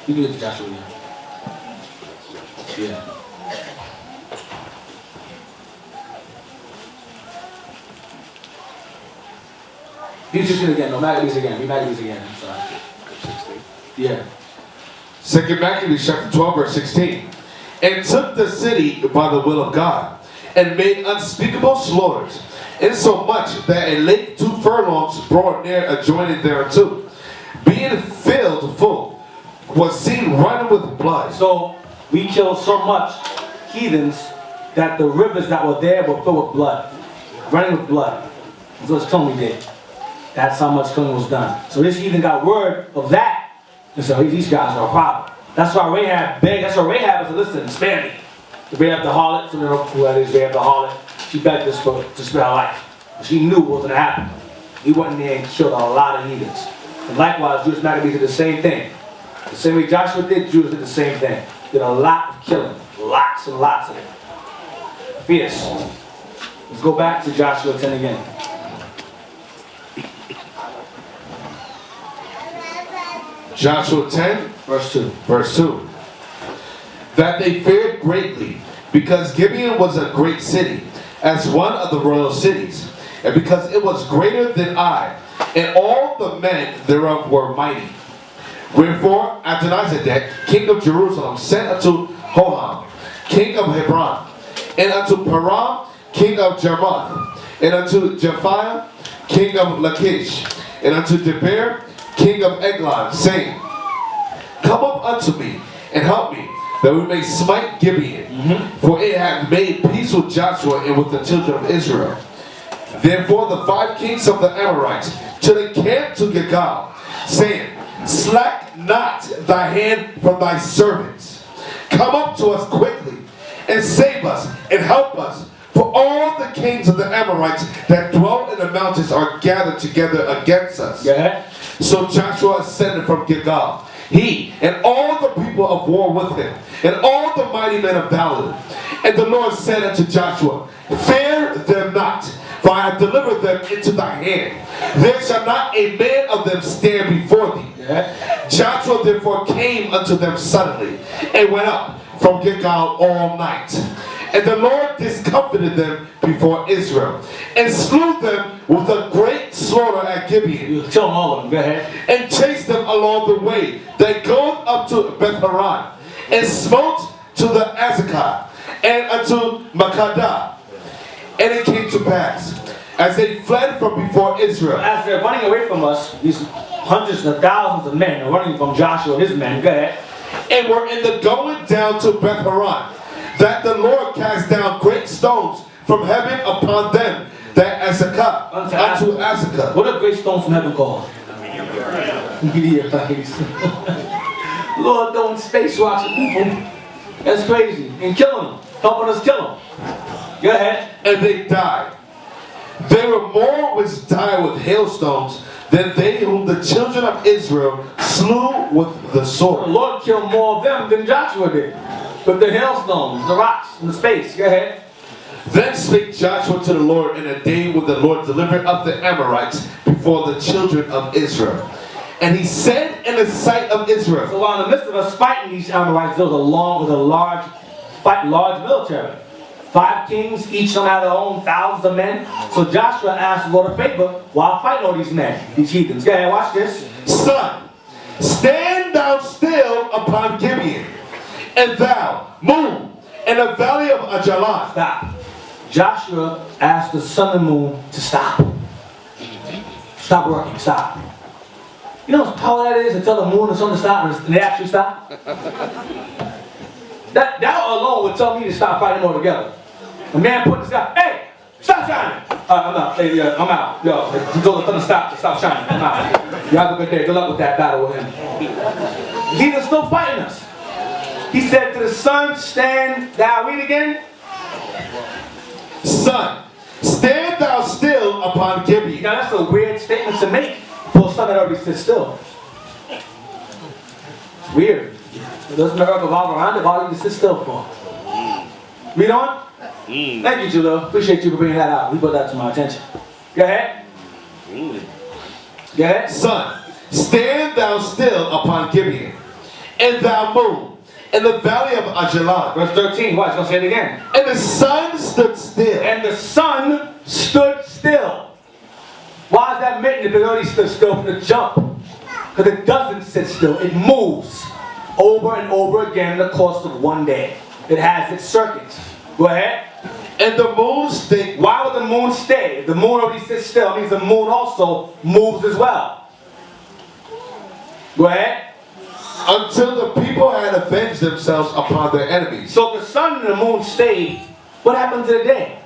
You can get to Joshua again. Yeah. Read 16 again. No, Maccabees again. Read Maccabees again. I'm sorry. 16? Yeah. 2 Maccabees chapter 12, verse 16. And took the city by the will of God, and made unspeakable slaughters, insomuch that a lake 2 furlongs broad near adjoining thereunto, being filled full, was seen running with blood. So we killed so much heathens that the rivers that were there were filled with blood, running with blood. That's what killing we did. That's how much killing was done. So this heathen got word of that, and so these guys are a problem. That's why Rahab begged. That's why Rahab was listen, spare me. Rahab the harlot, you know who that is, Rahab the harlot. She begged us to spare her life. She knew what was going to happen. He went in there and killed a lot of heathens. And likewise, Judas Maccabees did the same thing. The same way Joshua did, Judas did the same thing. Did a lot of killing. Lots and lots of it. Fierce. Let's go back to Joshua 10 again. Joshua 10, Verse 2. verse 2. That they feared greatly, because Gibeon was a great city, as one of the royal cities, and because it was greater than Ai, and all the men thereof were mighty. Wherefore Adonizedek, king of Jerusalem, sent unto Hoseah, king of Hebron, and unto Param, king of Jarmuth, and unto Japhiah, king of Lachish, and unto Debir, king of Eglon, saying, Come up unto me, and help me, that we may smite Gibeon, for it hath made peace with Joshua and with the children of Israel. Therefore the 5 kings of the Amorites took the camp to Gilgal, saying, Slack not thy hand from thy servants. Come up to us quickly, and save us and help us. For all the kings of the Amorites that dwell in the mountains are gathered together against us. Yeah. So Joshua ascended from Gilgal, he and all the people of war with him, and all the mighty men of valor. And the Lord said unto Joshua, fear them not, for I have delivered them into thy hand. There shall not a man of them stand before thee. Yeah. Joshua therefore came unto them suddenly, and went up from Gilgal all night. And the Lord discomfited them before Israel, and slew them with a great slaughter at Gibeon. You kill them all of them. Go ahead. And chased them along the way that goeth up to Beth-horon, and smote to the Azekah, and unto Makkadah. And it came to pass, as they fled from before Israel. As they're running away from us, these hundreds of thousands of men are running from Joshua and his men. Go ahead. And were in the going down to Beth-horon, that the Lord cast down great stones from heaven upon them, that Azekah, unto Azekah. What are great stones from heaven called? Meteorites. Lord throwing space rocks at people. That's crazy. And killing them. Helping us kill them. Go ahead. And they died. There were more which died with hailstones than they whom the children of Israel slew with the The sword. Lord killed more of them than Joshua did. With the hailstones, the rocks, and the space. Go ahead. Then spake Joshua to the Lord in a day when the Lord delivered up the Amorites before the children of Israel. And he said in the sight of Israel. So while in the midst of us fighting these Amorites, there was a large military. 5 kings, each of them had their own thousands of men. So Joshua asked the Lord a favor while fighting all these men, these heathens. Go ahead, watch this. Son, stand thou still upon Gibeon, and thou, moon, in the valley of Ajalon. Stop. Joshua asked the sun and moon to stop. Stop working, stop. You know how power that is to tell the moon and sun to stop and they actually stop? That alone would tell me to stop fighting them all together. A man put the sky, hey, stop shining. I'm out. Hey, yeah, I'm out. Yo, he told the sun to stop shining. I'm out. You have a good day. Good luck with that battle with him. He's still fighting us. He said to the sun, stand thou. Read again. Son, stand thou still upon Gibeon. Now that's a weird statement to make for a sun that already sits still. It's weird. It doesn't earth revolve around it. Why do you sit still for? Read on. Thank you, Julio. Appreciate you for bringing that out. We brought that to my attention. Go ahead. Go ahead. Son, stand thou still upon Gibeon, and thou moon, in the valley of Ajalon. Verse 13. Watch. Gonna say it again. And the sun stood still. And the sun stood still. Why is that meant if it already stood still from the jump? Because it doesn't sit still. It moves over and over again in the course of one day. It has its circuits. Go ahead. And the moon stayed. Why would the moon stay? If the moon already sits still, it means the moon also moves as well. Go ahead. Until the people had avenged themselves upon their enemies. So if the sun and the moon stayed, what happened to the day?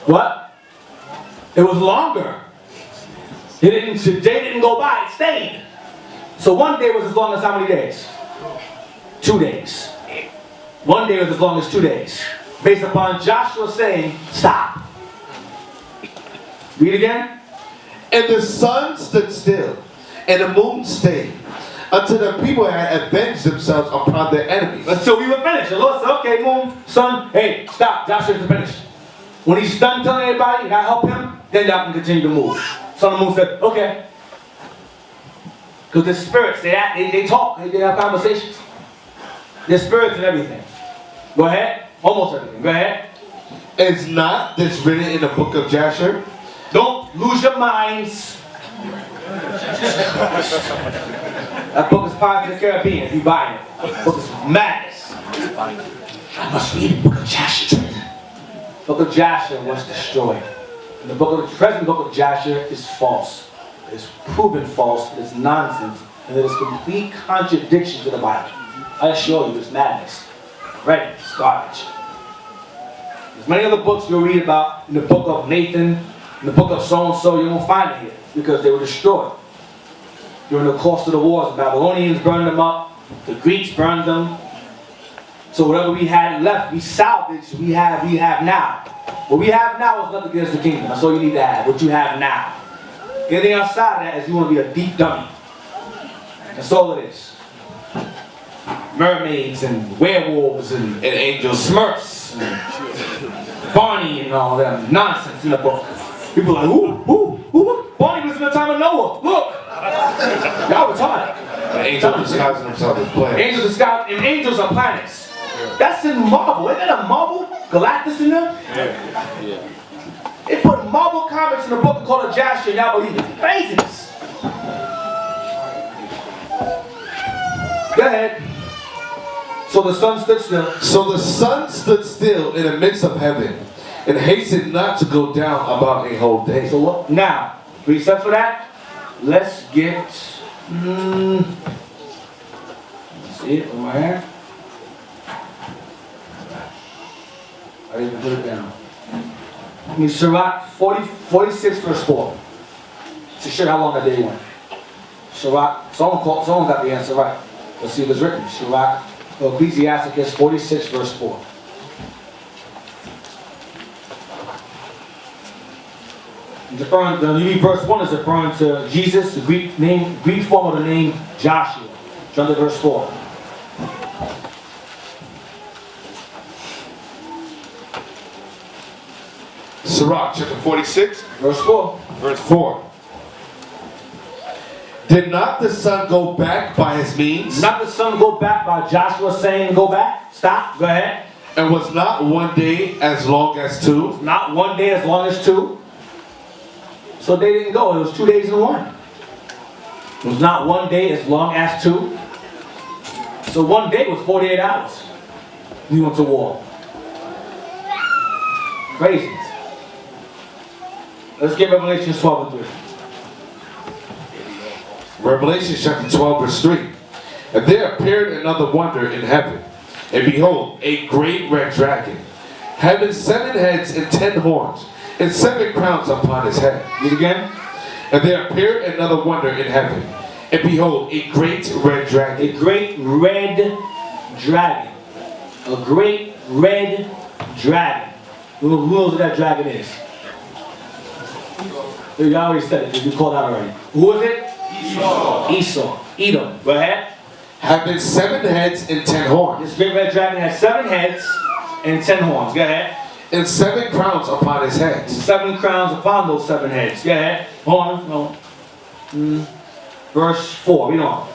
What? It was longer. The day didn't go by, it stayed. So one day was as long as how many days? 2 days. One day was as long as 2 days. Based upon Joshua saying, stop. Read again. And the sun stood still, and the moon stayed, until the people had avenged themselves upon their enemies. Until we were finished. The Lord said, okay, moon, sun, hey, stop. Joshua's finished. When he's done telling everybody, and I help him, then y'all can continue to move. Sun and moon said, okay. Because the spirits, they talk, they have conversations. Their spirits and everything. Go ahead. Almost everything. Go ahead. Is not this written in the book of Jasher? Don't lose your minds. That book is Pirates of the Caribbean. If you buy it. That book is madness. I must read the book of Jasher. The book of Jasher was destroyed. And the present book of Jasher is false. It's proven false. It's nonsense. And it is complete contradiction to the Bible. I assure you, it's madness. Right? It's garbage. There's many other books you'll read about in the book of Nathan, in the book of so-and-so, you won't find it here because they were destroyed. During the course of the wars, the Babylonians burned them up, the Greeks burned them. So whatever we had left, we salvaged, we have now. What we have now is nothing against the kingdom. That's all you need to have, what you have now. Anything outside of that is you want to be a deep dummy. That's all it is. Mermaids and werewolves and angels, Smurfs, and Barney and all that nonsense in the book. People are like, who? Barney was in the time of Noah. Look! Y'all retarded. The angels disguising themselves as planets. Angels are planets. That's in Marvel. Isn't that a Marvel? Galactus in there? Yeah. They put Marvel comics in a book called a Joshua, and y'all believe it. Craziness. Go ahead. So the sun stood still. So the sun stood still in the midst of heaven, and hastened not to go down about a whole day. So what? Now, precept for that. Let's get. See it on my hand. I didn't put it down. I mean, Sirach 46 verse 4. To show how long that day went. Sirach, someone got the answer right. Let's see if it's written. Sirach, Ecclesiasticus 46 verse 4. The verse 1 is referring to Jesus, the Greek form of the name Joshua. Jump to verse 4. Sirach chapter 46, verse 4. Verse 4. Did not the sun go back by his means? Not the sun go back by Joshua saying go back? Stop. Go ahead. And was not one day as long as two? Not one day as long as two. So they didn't go. It was 2 days and one. It was not one day as long as two. So one day was 48 hours. We went to war. Crazy. Let's get Revelation 12 and 3. Revelation chapter 12 verse 3. And there appeared another wonder in heaven. And behold, a great red dragon, having 7 heads and 10 horns, and 7 crowns upon his head. Read again. And there appeared another wonder in heaven. And behold, a great red dragon. A great red dragon. A great red dragon. Who knows what that dragon is? You already said it. You called out already. Who is it? Esau. Edom. Go ahead. Having 7 heads and 10 horns. This great red dragon has 7 heads and 10 horns. Go ahead. And 7 crowns upon his head. 7 crowns upon those 7 heads. Go ahead. Horns. No. Verse 4. Read on.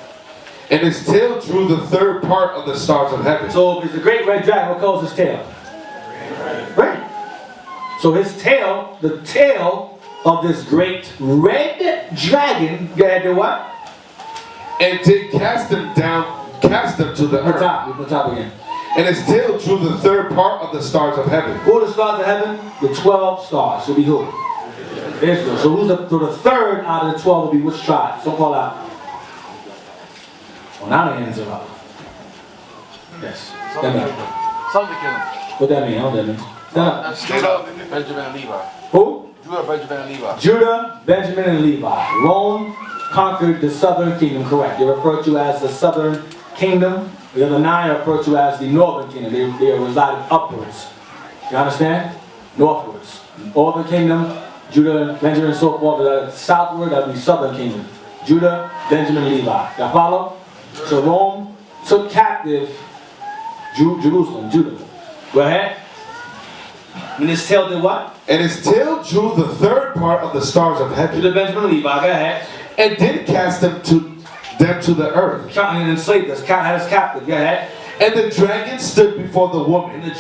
And his tail drew the 3rd part of the stars of heaven. So it's the great red dragon. What color is his tail? Red. So his tail, the tail of this great red dragon, go ahead, do what? And did cast them to the earth. The top again. And his tail drew the 3rd part of the stars of heaven. Who are the stars of heaven? The 12 stars. So be who? Israel. So who's the 3rd out of the 12 will be which tribe? So call out. Well, now the hands are up. Yes. Southern kingdom. What that mean? What that mean? That's Judah, Benjamin, and Levi. Who? Judah, Benjamin, and Levi. Judah, Benjamin, and Levi. Rome conquered the southern kingdom, correct. They're referred to as the southern kingdom. The other 9 are referred to as the northern kingdom. They are resided upwards. You understand? Northwards. Northern kingdom, Judah, Benjamin, and so forth. That southward, that would be southern kingdom. Judah, Benjamin, and Levi. Y'all follow? So Rome took captive Jerusalem, Judah. Go ahead. And his tail did what? And his tail drew the 3rd part of the stars of heaven. Judah, Benjamin, and Levi. Go ahead. And did cast them to the earth. And enslaved us. Had us captive. Go ahead. And the dragon stood before the woman. And the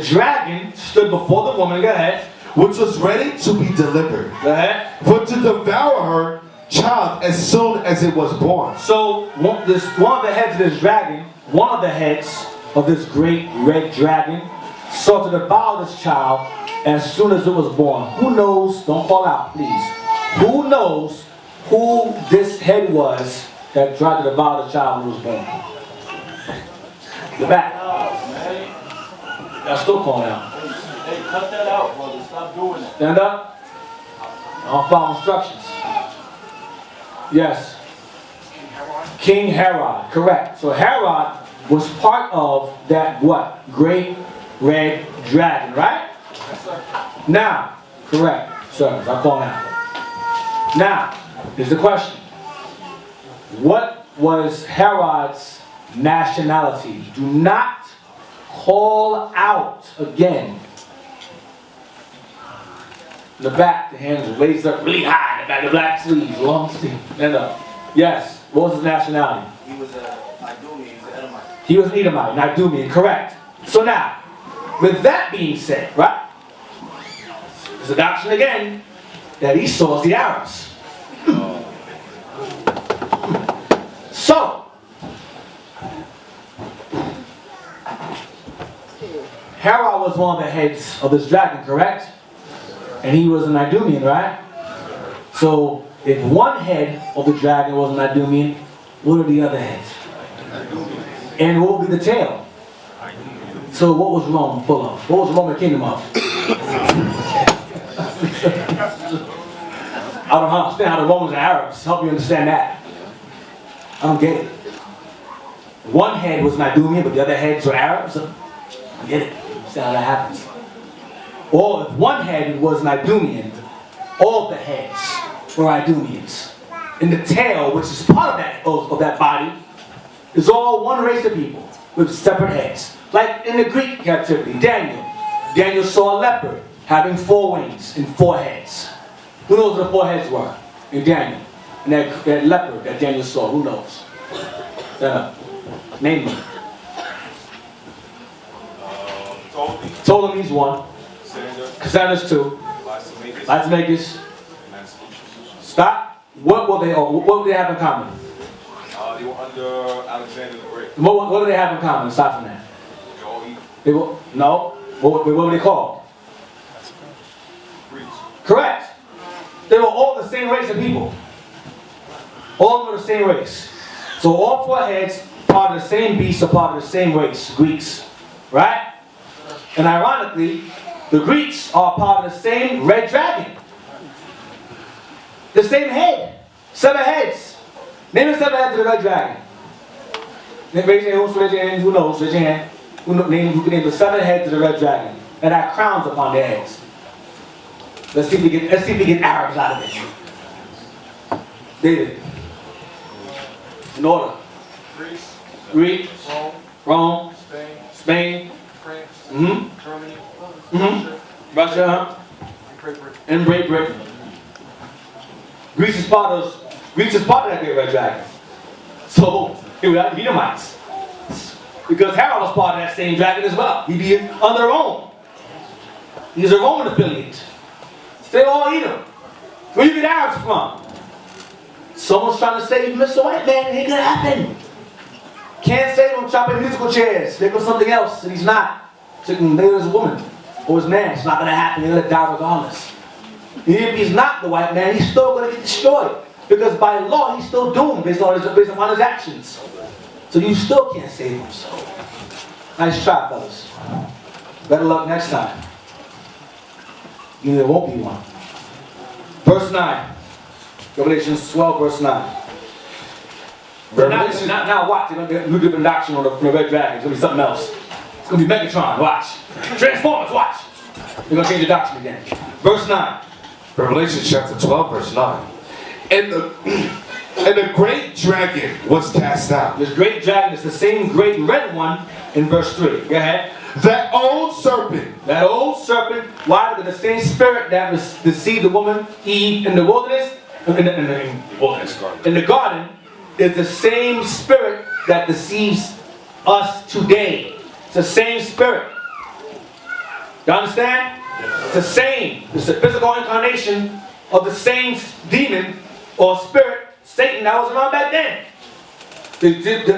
dragon stood before the woman. Go ahead. Which was ready to be delivered. Go ahead. For to devour her child as soon as it was born. So one of the heads of this dragon, one of the heads of this great red dragon, sought to devour this child as soon as it was born. Who knows? Don't call out, please. Who knows who this head was that tried to devour the child when it was born? The back. Y'all still calling out. Hey, cut that out, brother. Stop doing it. Stand up. I'll follow instructions. Yes. King Herod. Correct. So Herod was part of that what? Great red dragon, right? Yes, sir. Now, correct, sir, I'm calling out. Now, here's the question. What was Herod's nationality? Do not call out again. In the back, the hands are raised up really high in the back, the black sleeves, long sleeves, stand up. Yes, what was his nationality? He was an Idumean, he was an Edomite. He was an Edomite, an Idumean, correct. So now, with that being said, right? There's a doctrine again that Esau is the Arabs. So, Herod was one of the heads of this dragon, correct? And he was an Idumean, right? So, if one head of the dragon was an Idumean, what are the other heads? And what would be the tail? So what was Rome full of? What was the Roman kingdom of? I don't understand how the Romans and Arabs help you understand that. I don't get it. One head was an Idumean, but the other heads were Arabs. I get it. See how that happens. Or if one head was an Idumean, all the heads were Idumeans. And the tail, which is part of that body, is all one race of people with separate heads. Like in the Greek captivity, Daniel saw a leopard having 4 wings and 4 heads. Who knows what the 4 heads were in Daniel? And that leopard that Daniel saw, who knows? Name them. Ptolemy's 1. Cassandra's 2. Lysimachus. Stop. What would they have in common? They were under Alexander the Great. What do they have in common aside from that? They all eat They were, no. What were they called? Greeks. Correct. They were all the same race of people. All of them were the same race. So all 4 heads, part of the same beast, are part of the same race, Greeks. Right? And ironically, the Greeks are part of the same red dragon. The same head. 7 heads. Name the 7 heads of the red dragon. Raise your hand. Who knows? Raise your hand. Who can name the 7 heads of the red dragon that have crowns upon their heads? Let's see if we get Arabs out of it. David. In order. Greece. Rome. Spain. France. Germany. Germany. Russia. And Great Britain. Greece is part of that great red dragon. So it would have to be Edomites. Because Herod was part of that same dragon as well. He'd be under Rome. He's a Roman affiliate. They all Edom. Where you get Arabs from? Someone's trying to save Mr. White Man, it ain't gonna happen. Can't save him chopping musical chairs. They go something else, and he's not. Maybe there's a woman or his man. It's not gonna happen. They're gonna die regardless. And if he's not the white man, he's still going to get destroyed. Because by law, he's still doomed based upon his actions. So you still can't save him. So, nice try, fellas. Better luck next time. There won't be one. Verse 9. Revelation 12, verse 9. Now watch. There's going to be a new different doctrine on the red dragon. It's going to be something else. It's going to be Megatron. Watch. Transformers. Watch. They're going to change the doctrine again. Verse 9. Revelation chapter 12, verse 9. And the great dragon was cast out. This great dragon is the same great red one in verse 3. Go ahead. That old serpent. That old serpent. Why? Because the same spirit that deceived the woman Eve in the wilderness, in the garden, is the same spirit that deceives us today. It's the same spirit. You understand? It's the same. It's the physical incarnation of the same demon or spirit, Satan, that was around back then.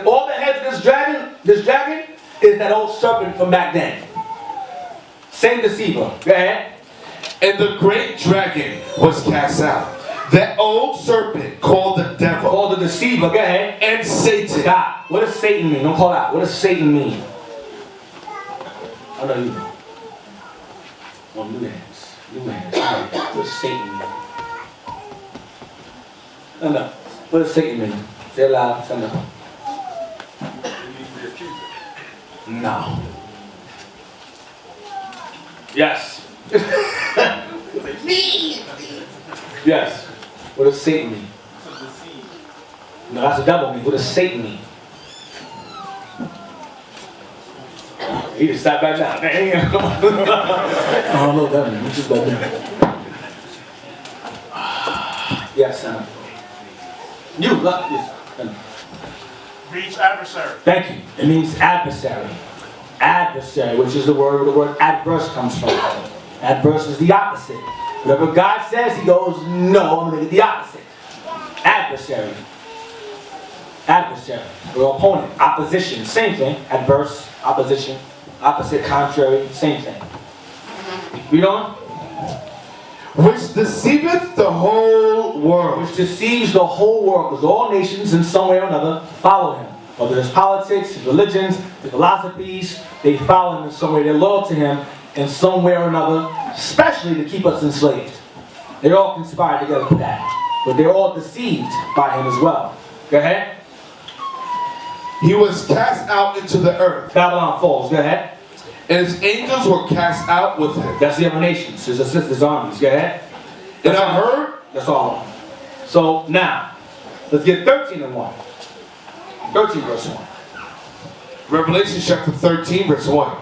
All the heads of this dragon is that old serpent from back then. Same deceiver. Go ahead. And the great dragon was cast out. That old serpent called the devil. Called the deceiver. Go ahead. And Satan. Stop. What does Satan mean? Don't call out. What does Satan mean? I know you know. Well, new hands. What does Satan mean? No. What does Satan mean? Say it loud. Say no. He needs to be accused. No. Yes. Yes. What does Satan mean? No, that's the devil mean. What does Satan mean? He just sat back down. I don't know what that means. What does that mean? Yes, Senator. You, look, yes. Means adversary. Thank you. It means adversary. Adversary, which is the word where the word adverse comes from. Adverse is the opposite. Whatever God says, he goes, no, I'm going to get the opposite. Adversary. Adversary. Or opponent. Opposition. Same thing. Adverse, opposition, opposite, contrary, same thing. Read on. Which deceiveth the whole world. Which deceives the whole world, because all nations in some way or another follow him. Whether it's politics, his religions, his philosophies, they follow him in some way. They're loyal to him in some way or another, especially to keep us enslaved. They all conspire together for that. But they're all deceived by him as well. Go ahead. He was cast out into the earth. Babylon falls. Go ahead. And his angels were cast out with him. That's the other nations, his armies. Go ahead. And I heard. That's all of them. So now, let's get 13 and 1. 13 verse 1. Revelation chapter 13 verse 1.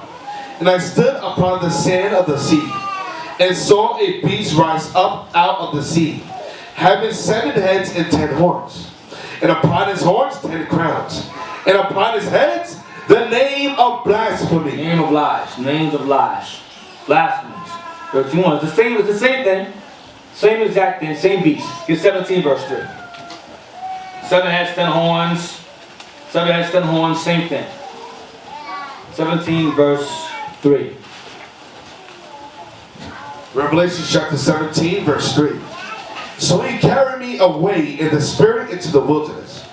And I stood upon the sand of the sea, and saw a beast rise up out of the sea, having 7 heads and 10 horns, and upon his horns 10 crowns, and upon his heads the name of blasphemy. Name of lies. Names of lies. Blasphemies. 13 1. It's the same thing. Same exact thing. Same beast. Get 17 verse 3. 7 heads, 10 horns. 7 heads, 10 horns. Same thing. 17 verse 3. Revelation chapter 17 verse 3. So he carried me away in the spirit into the wilderness,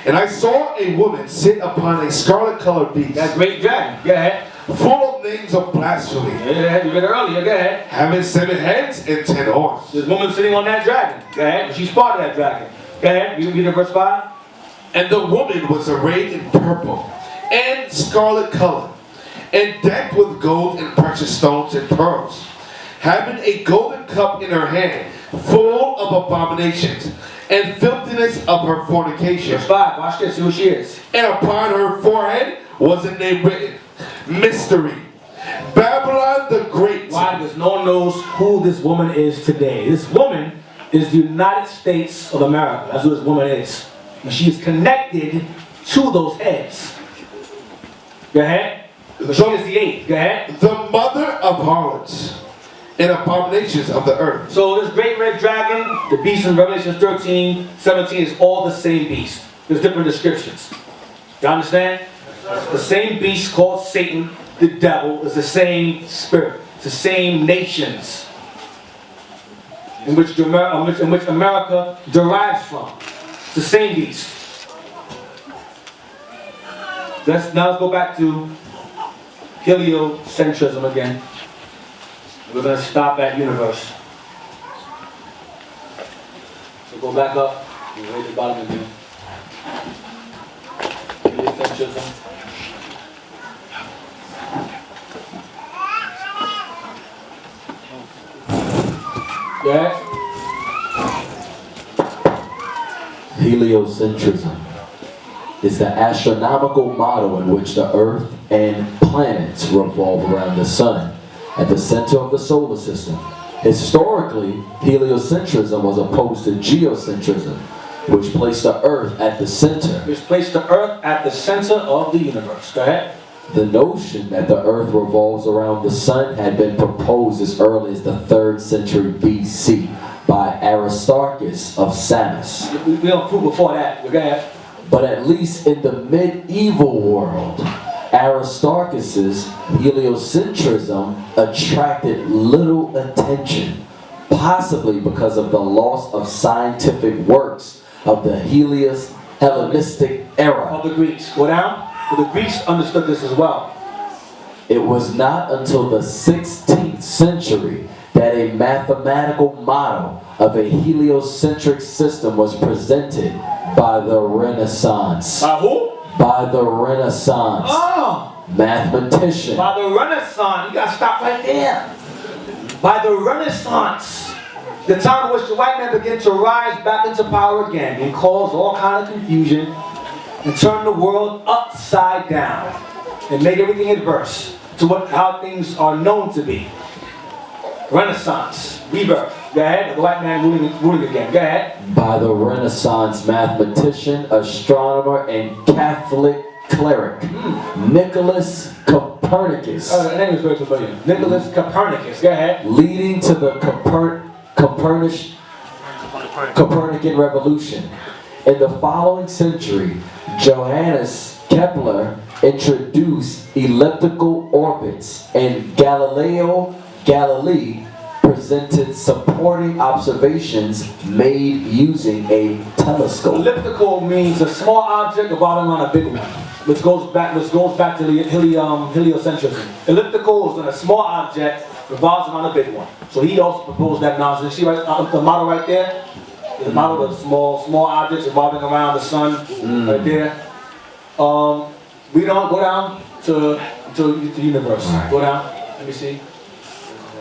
and I saw a woman sit upon a scarlet-colored beast. That great dragon. Go ahead. Full of names of blasphemy. Yeah, you read it earlier. Go ahead. Having 7 heads and 10 horns. There's a woman sitting on that dragon. Go ahead. She's part of that dragon. Go ahead. You read it verse 5. And the woman was arrayed in purple and scarlet color, and decked with gold and precious stones and pearls, having a golden cup in her hand, full of abominations and filthiness of her fornication. Verse 5. Watch this. See who she is. And upon her forehead was a name written, Mystery, Babylon the Great. Why? Because no one knows who this woman is today. This woman is the United States of America. That's who this woman is. And she is connected to those heads. Go ahead. She is the 8th. Go ahead. The mother of harlots and abominations of the earth. So this great red dragon, the beast in Revelation 13, 17 is all the same beast. There's different descriptions. You understand? The same beast called Satan, the devil, is the same spirit. It's the same nations in which America derives from. It's the same beast. Let's go back to heliocentrism again. We're going to stop at universe. So go back up and raise the bottom again. Heliocentrism. Yeah. Heliocentrism is the astronomical model in which the Earth and planets revolve around the Sun at the center of the solar system. Historically, heliocentrism was opposed to geocentrism, which placed the Earth at the center. Which placed the Earth at the center of the universe. Go ahead. The notion that the Earth revolves around the Sun had been proposed as early as the 3rd century BC by Aristarchus of Samos. We don't prove before that. Go ahead. But at least in the medieval world, Aristarchus's heliocentrism attracted little attention, possibly because of the loss of scientific works of the Hellenistic era. Of the Greeks. Go down. But the Greeks understood this as well. It was not until the 16th century that a mathematical model of a heliocentric system was presented by the Renaissance. By who? By the Renaissance. Oh! mathematician. By the Renaissance, you gotta stop right there. By the Renaissance, the time in which the white man began to rise back into power again and cause all kind of confusion and turn the world upside down and make everything adverse to how things are known to be. Renaissance, rebirth. Go ahead. The white man ruling again. Go ahead. By the Renaissance mathematician, astronomer, and Catholic cleric, Nicholas Copernicus. The name is very familiar. Nicholas Copernicus. Go ahead. Leading to the Copernican revolution. In the following century, Johannes Kepler introduced elliptical orbits, and Galileo Galilei presented supporting observations made using a telescope. Elliptical means a small object revolving around a big one, which goes back to heliocentrism. Elliptical is when a small object revolves around a big one. So he also proposed that nonsense. See the model right there? The model of small objects revolving around the sun right there. We don't go down to the universe. Right. Go down. Let me see.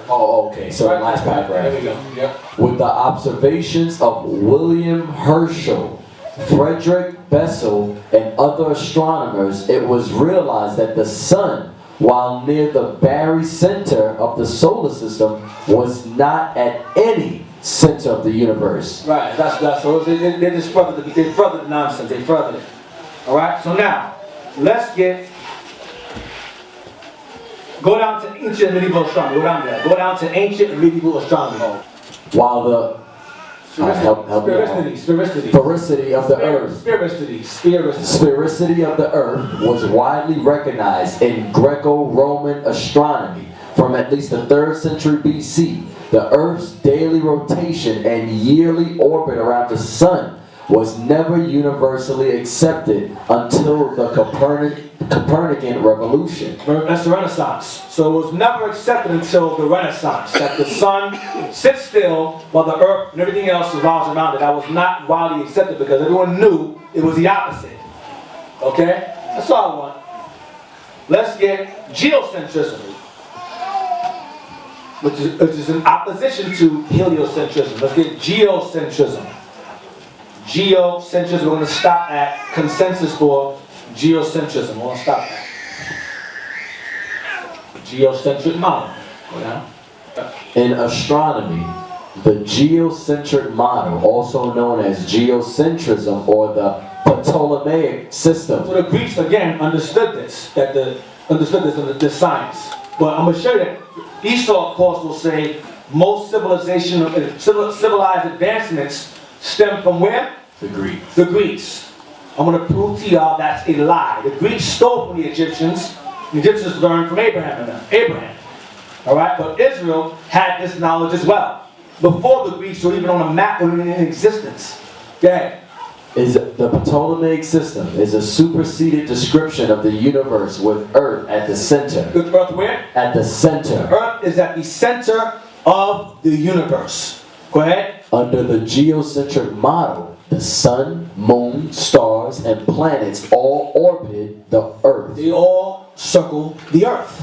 Oh, okay. So the last paragraph. There we go. Yep. With the observations of William Herschel, Frederick Bessel, and other astronomers, it was realized that the sun, while near the barycenter of the solar system, was not at any center of the universe. Right. That's so. They just furthered the nonsense. They furthered it. All right. So now, let's go down to ancient and medieval astronomy. Go down there. Go down to ancient and medieval astronomy. While the sphericity of the earth. Sphericity of the earth was widely recognized in Greco-Roman astronomy from at least the 3rd century BC. The earth's daily rotation and yearly orbit around the sun was never universally accepted until the Copernican revolution. That's the Renaissance. So it was never accepted until the Renaissance, that the sun sits still while the earth and everything else revolves around it. That was not widely accepted because everyone knew it was the opposite. Okay? That's all I want. Let's get geocentrism, which is in opposition to heliocentrism. Let's get geocentrism. Geocentrism, we're going to stop at consensus for geocentrism. We're going to stop at geocentric model. Go down. In astronomy, the geocentric model, also known as geocentrism or the Ptolemaic system. So the Greeks again understood this in this science. But I'm going to show you that Esau, of course, will say most civilized advancements stem from where? The Greeks. The Greeks. I'm going to prove to y'all that's a lie. The Greeks stole from the Egyptians. The Egyptians learned from Abraham. All right, but Israel had this knowledge as well before the Greeks were even on a map or even in existence. Go ahead. The Ptolemaic system is a superseded description of the universe with Earth at the center. With Earth where? At the center. Earth is at the center of the universe. Go ahead. Under the geocentric model, the sun, moon, stars, and planets all orbit the Earth. They all circle the Earth.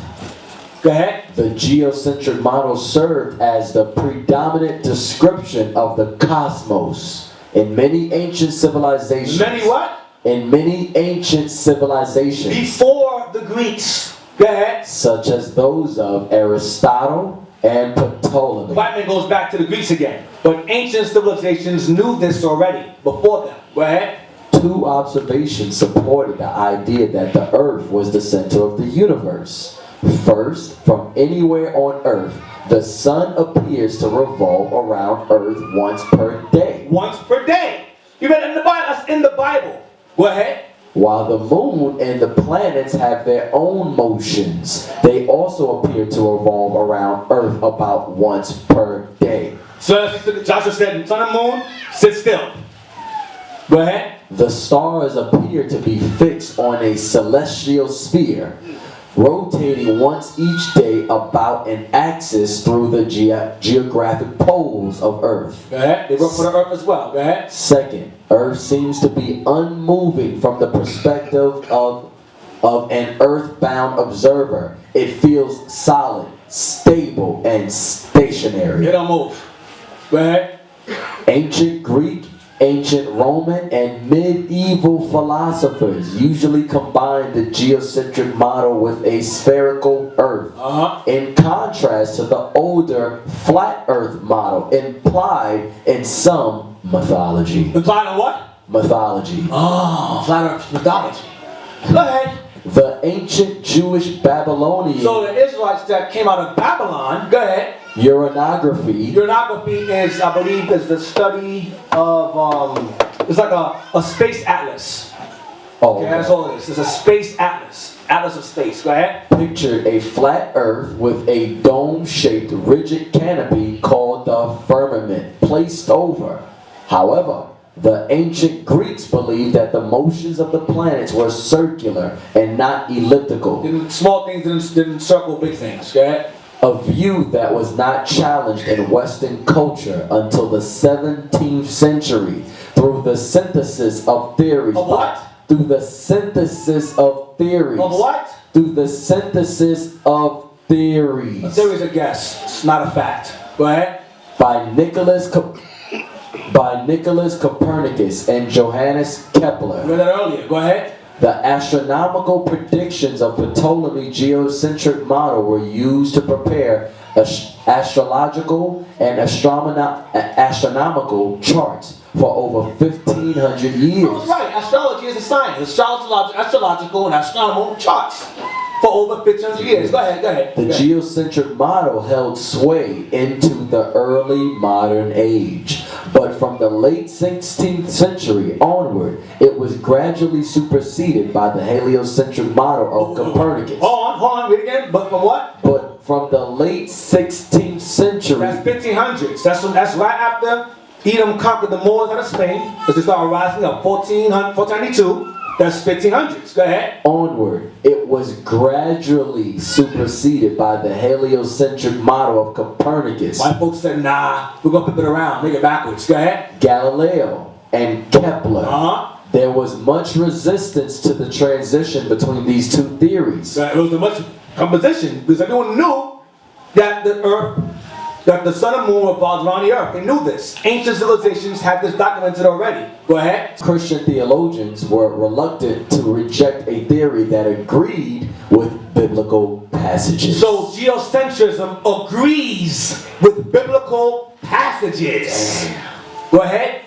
Go ahead. The geocentric model served as the predominant description of the cosmos in many ancient civilizations. Many what? In many ancient civilizations. Before the Greeks. Go ahead. Such as those of Aristotle and Ptolemy. White man goes back to the Greeks again. But ancient civilizations knew this already before them. Go ahead. Two observations supported the idea that the Earth was the center of the universe. First, from anywhere on Earth, the sun appears to revolve around Earth once per day. Once per day. You read it in the Bible. That's in the Bible. Go ahead. While the moon and the planets have their own motions, they also appear to revolve around Earth about once per day. So Joshua said, sun and moon, sit still. Go ahead. The stars appear to be fixed on a celestial sphere, rotating once each day about an axis through the geographic poles of Earth. Go ahead. They work for the Earth as well. Go ahead. Second, Earth seems to be unmoving from the perspective of of an earthbound observer, it feels solid, stable, and stationary. It don't move. Go ahead. Ancient Greek, ancient Roman, and medieval philosophers usually combine the geocentric model with a spherical earth. In contrast to the older flat earth model implied in some mythology. Implied in what? Mythology. Oh, flat earth mythology. Go ahead. The ancient Jewish Babylonian So the Israelites that came out of Babylon, go ahead. uranography. Uranography is, I believe, is the study of, it's like a space atlas. Okay, that's all it is. It's a space atlas. Atlas of space. Go ahead. Pictured a flat earth with a dome-shaped rigid canopy called the firmament placed over. However, the ancient Greeks believed that the motions of the planets were circular and not elliptical. Small things didn't circle big things. Go ahead. A view that was not challenged in Western culture until the 17th century through the synthesis of theories. Of what? Through the synthesis of theories. Of what? Through the synthesis of theories. A theory is a guess. It's not a fact. Go ahead. By Nicholas Copernicus and Johannes Kepler. Read that earlier. Go ahead. The astronomical predictions of Ptolemy geocentric model were used to prepare astrological and astronomical charts for over 1,500 years. I was right. Astrology is a science. Astrological and astronomical charts for over 1,500 years. Go ahead. Go ahead. The geocentric model held sway into the early modern age, but from the late 16th century onward, it was gradually superseded by the heliocentric model of Copernicus. Hold on, read again. But from what? But from the late 16th century, That's 1500s. That's right after Edom conquered the Moors out of Spain. Because they started rising up 1492. That's 1500s. Go ahead. onward, it was gradually superseded by the heliocentric model of Copernicus, White folks said, nah, we're going to flip it around, make it backwards. Go ahead. Galileo, and Kepler. There was much resistance to the transition between these two theories. It was a much composition because everyone knew that the earth, that the sun and moon revolves around the earth. They knew this. Ancient civilizations had this documented already. Go ahead. Christian theologians were reluctant to reject a theory that agreed with biblical passages. So geocentrism agrees with biblical passages. Go ahead.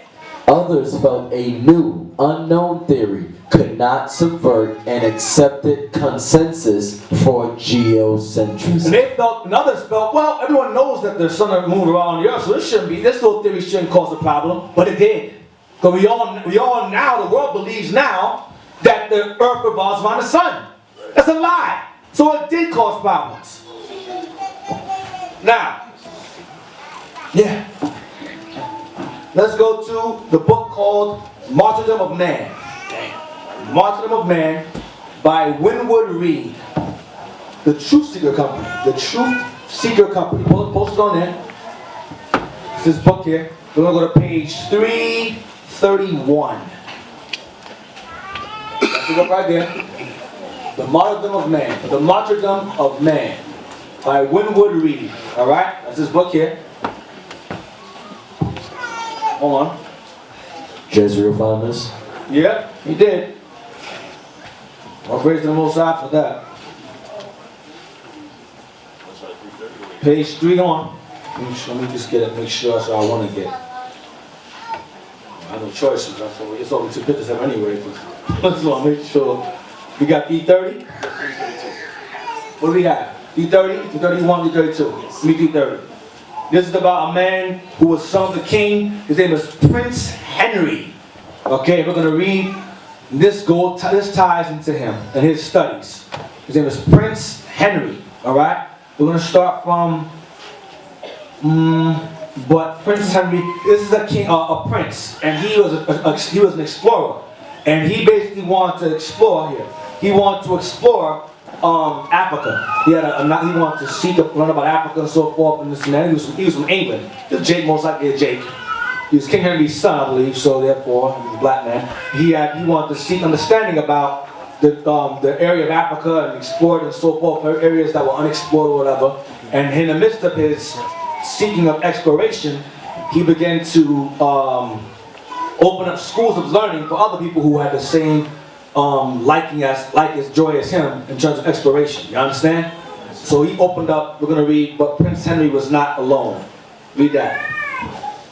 Others felt a new, unknown theory could not subvert an accepted consensus for geocentrism. And they felt, and others felt, well, everyone knows that the sun and moon around the earth, so this little theory shouldn't cause a problem, but it did. Because we all now, the world believes now that the earth revolves around the sun. That's a lie. So it did cause problems. Now, yeah. Let's go to the book called Martyrdom of Man. Martyrdom of Man by Winwood Reed. The Truth Seeker Company. The Truth Seeker Company. Post it on there. It's this book here. We're going to go to page 331. That's the book right there. The Martyrdom of Man. The Martyrdom of Man by Winwood Reed. Alright? That's this book here. Hold on. Jezreel found this? Yep, he did. I'll praise the Most High for that. Page 3 on. Let me just get it, make sure that's what I want to get. I have no choices, it's only 2 pictures of anyway, but let's make sure. We got E30? What do we have? E30, E31, E32. Me E30. This is about a man who was son of the king. His name is Prince Henry. Okay, we're going to read. This ties into him and his studies. His name is Prince Henry. All right? We're going to start from... but Prince Henry, this is a king, a prince. And he was an explorer. And he basically wanted to explore here. He wanted to explore Africa. He wanted to learn about Africa and so forth and this and that. He was from England. This is Jake, most likely a Jake. He was King Henry's son, I believe, so therefore, he was a black man. He wanted to seek understanding about the area of Africa and explored and so forth, areas that were unexplored or whatever. And in the midst of his seeking of exploration, he began to open up schools of learning for other people who had the same joy as him in terms of exploration. You understand? So he opened up, we're going to read, but Prince Henry was not alone. Read that.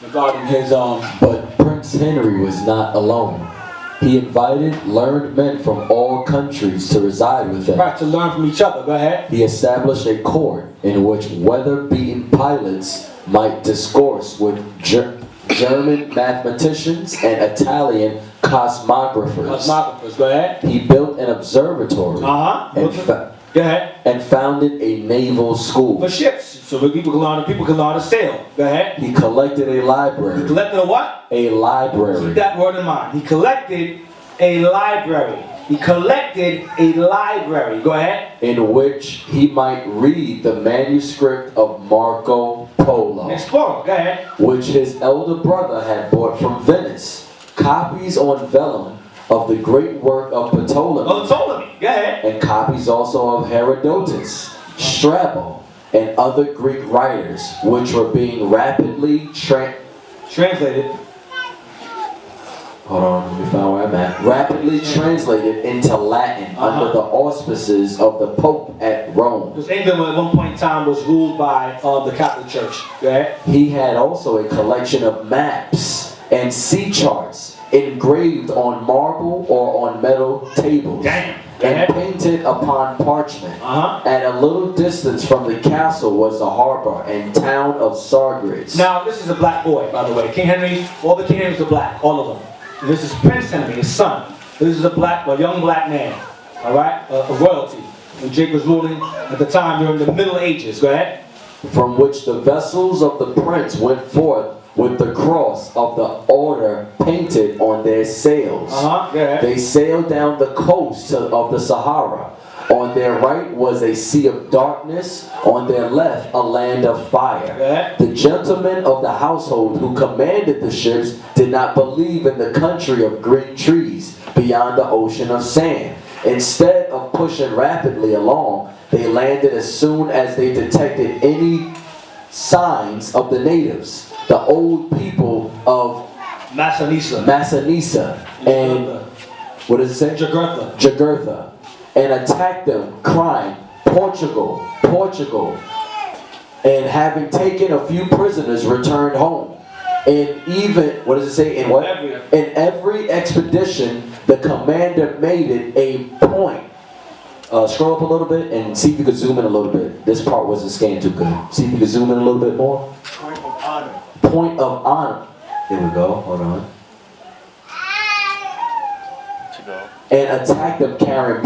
Regarding his, But Prince Henry was not alone. He invited learned men from all countries to reside with him. right, to learn from each other. Go ahead. He established a court in which weather-beaten pilots might discourse with German mathematicians and Italian cosmographers. Cosmographers, go ahead. He built an observatory Go ahead. and founded a naval school. For ships, so that people can learn to sail. Go ahead. He collected a He library. collected a what? A Keep library. that word in mind. He collected a library. He collected a library. Go ahead. In which he might read the manuscript of Marco Polo, Explorer. Go ahead. which his elder brother had brought from Venice. Copies on vellum of the great work of Ptolemy, Oh, Ptolemy. Go ahead. and copies also of Herodotus, Strabo, and other Greek writers, which were being rapidly Translated. hold on, let me find where I'm at. Rapidly translated into Latin under the auspices of the Pope at Rome. Because England at one point in time was ruled by the Catholic Church. Go ahead. He had also a collection of maps and sea charts engraved on marble or on metal tables. Damn. And painted upon parchment. At a little distance from the castle was the harbor and town of Sagres. Now, this is a black boy, by the way. King Henry, all the King Henrys are black, all of them. And this is Prince Henry, his son. This is a young black man, all right, of royalty. When Jake was ruling at the time during the Middle Ages. Go ahead. From which the vessels of the prince went forth with the cross of the order painted on their sails. They sailed down the coast of the Sahara. On their right was a sea of darkness, on their left a land of fire. The gentlemen of the household who commanded the ships did not believe in the country of green trees beyond the ocean of sand. Instead of pushing rapidly along, they landed as soon as they detected any signs of the natives, the old people of Massanesia, and what does it say? Jugurtha, and attacked them, crying, Portugal, Portugal, and having taken a few prisoners, returned home. And even, what does it say? In what? In every expedition, the commander made it a point. Scroll up a little bit and see if you could zoom in a little bit. This part wasn't scanned too good. See if you could zoom in a little bit more. Point of honor. Point of honor. Here we go. Hold on. And attacked them, crying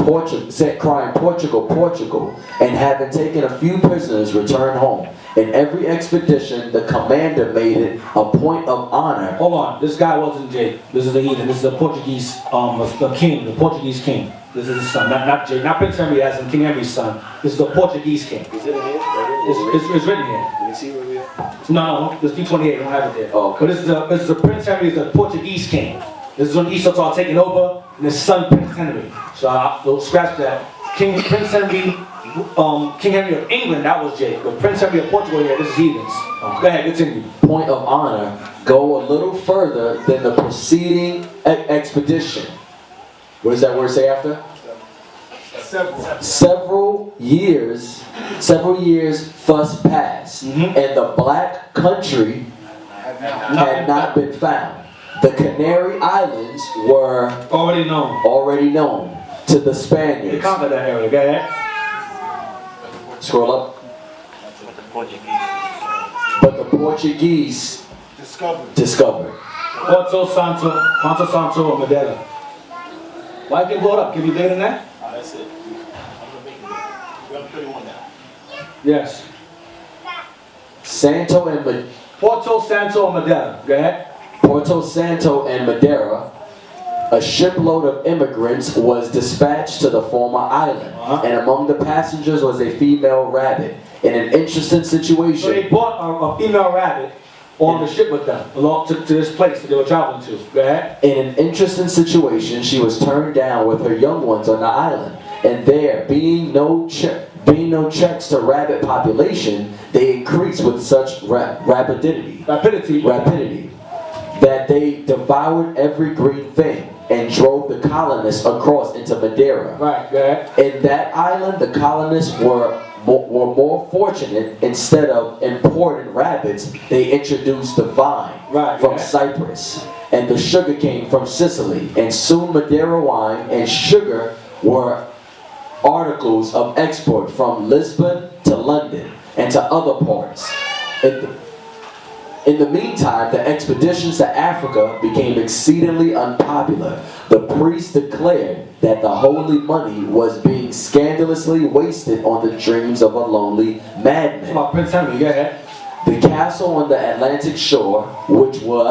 Portugal, Portugal, and having taken a few prisoners, returned home. In every expedition, the commander made it a point of honor. Hold on, this guy wasn't Jake. This is a heathen. This is a Portuguese, the king, the Portuguese king. This is his son, not Jake, not Prince Henry as in King Henry's son. This is the Portuguese king. Is it in here? It's written here. Can you see where we are? No, this D28, I don't have it there. Oh, okay. But this is the Prince Henry is the Portuguese king. This is when Esau started taking over, and his son Prince Henry. So we'll scratch that. King Henry of England, that was Jake. But Prince Henry of Portugal here, this is heathens. Go ahead, continue. Point of honor, go a little further than the preceding expedition. What does that word say after? Several years thus passed, and the black country had not been found. The Canary Islands were already known to the Spaniards. They conquered that area. Go ahead. Scroll up. But the Portuguese discovered. Porto Santo, or Madeira. Why did you blow it up? Can you bigger than that? That's it. We're on 31 now. Yes. Porto Santo and Madeira. Go ahead. Porto Santo and Madeira, a shipload of immigrants was dispatched to the former island, and among the passengers was a female rabbit. In an interesting situation. So they bought a female rabbit on the ship with them, along to this place that they were traveling to. Go ahead. In an interesting situation, she was turned down with her young ones on the island. And there, being no checks to rabbit population, they increased with such rapidity that they devoured every green thing and drove the colonists across into Madeira. Right, go ahead. In that island, the colonists were more fortunate. Instead of importing rabbits, they introduced the vine from Cyprus and the sugar cane from Sicily. And soon Madeira wine and sugar were articles of export from Lisbon to London and to other parts. In the meantime, the expeditions to Africa became exceedingly unpopular. The priests declared that the holy money was being scandalously wasted on the dreams of a lonely madman. Come on, Prince Henry, go ahead. The castle on the Atlantic shore, which will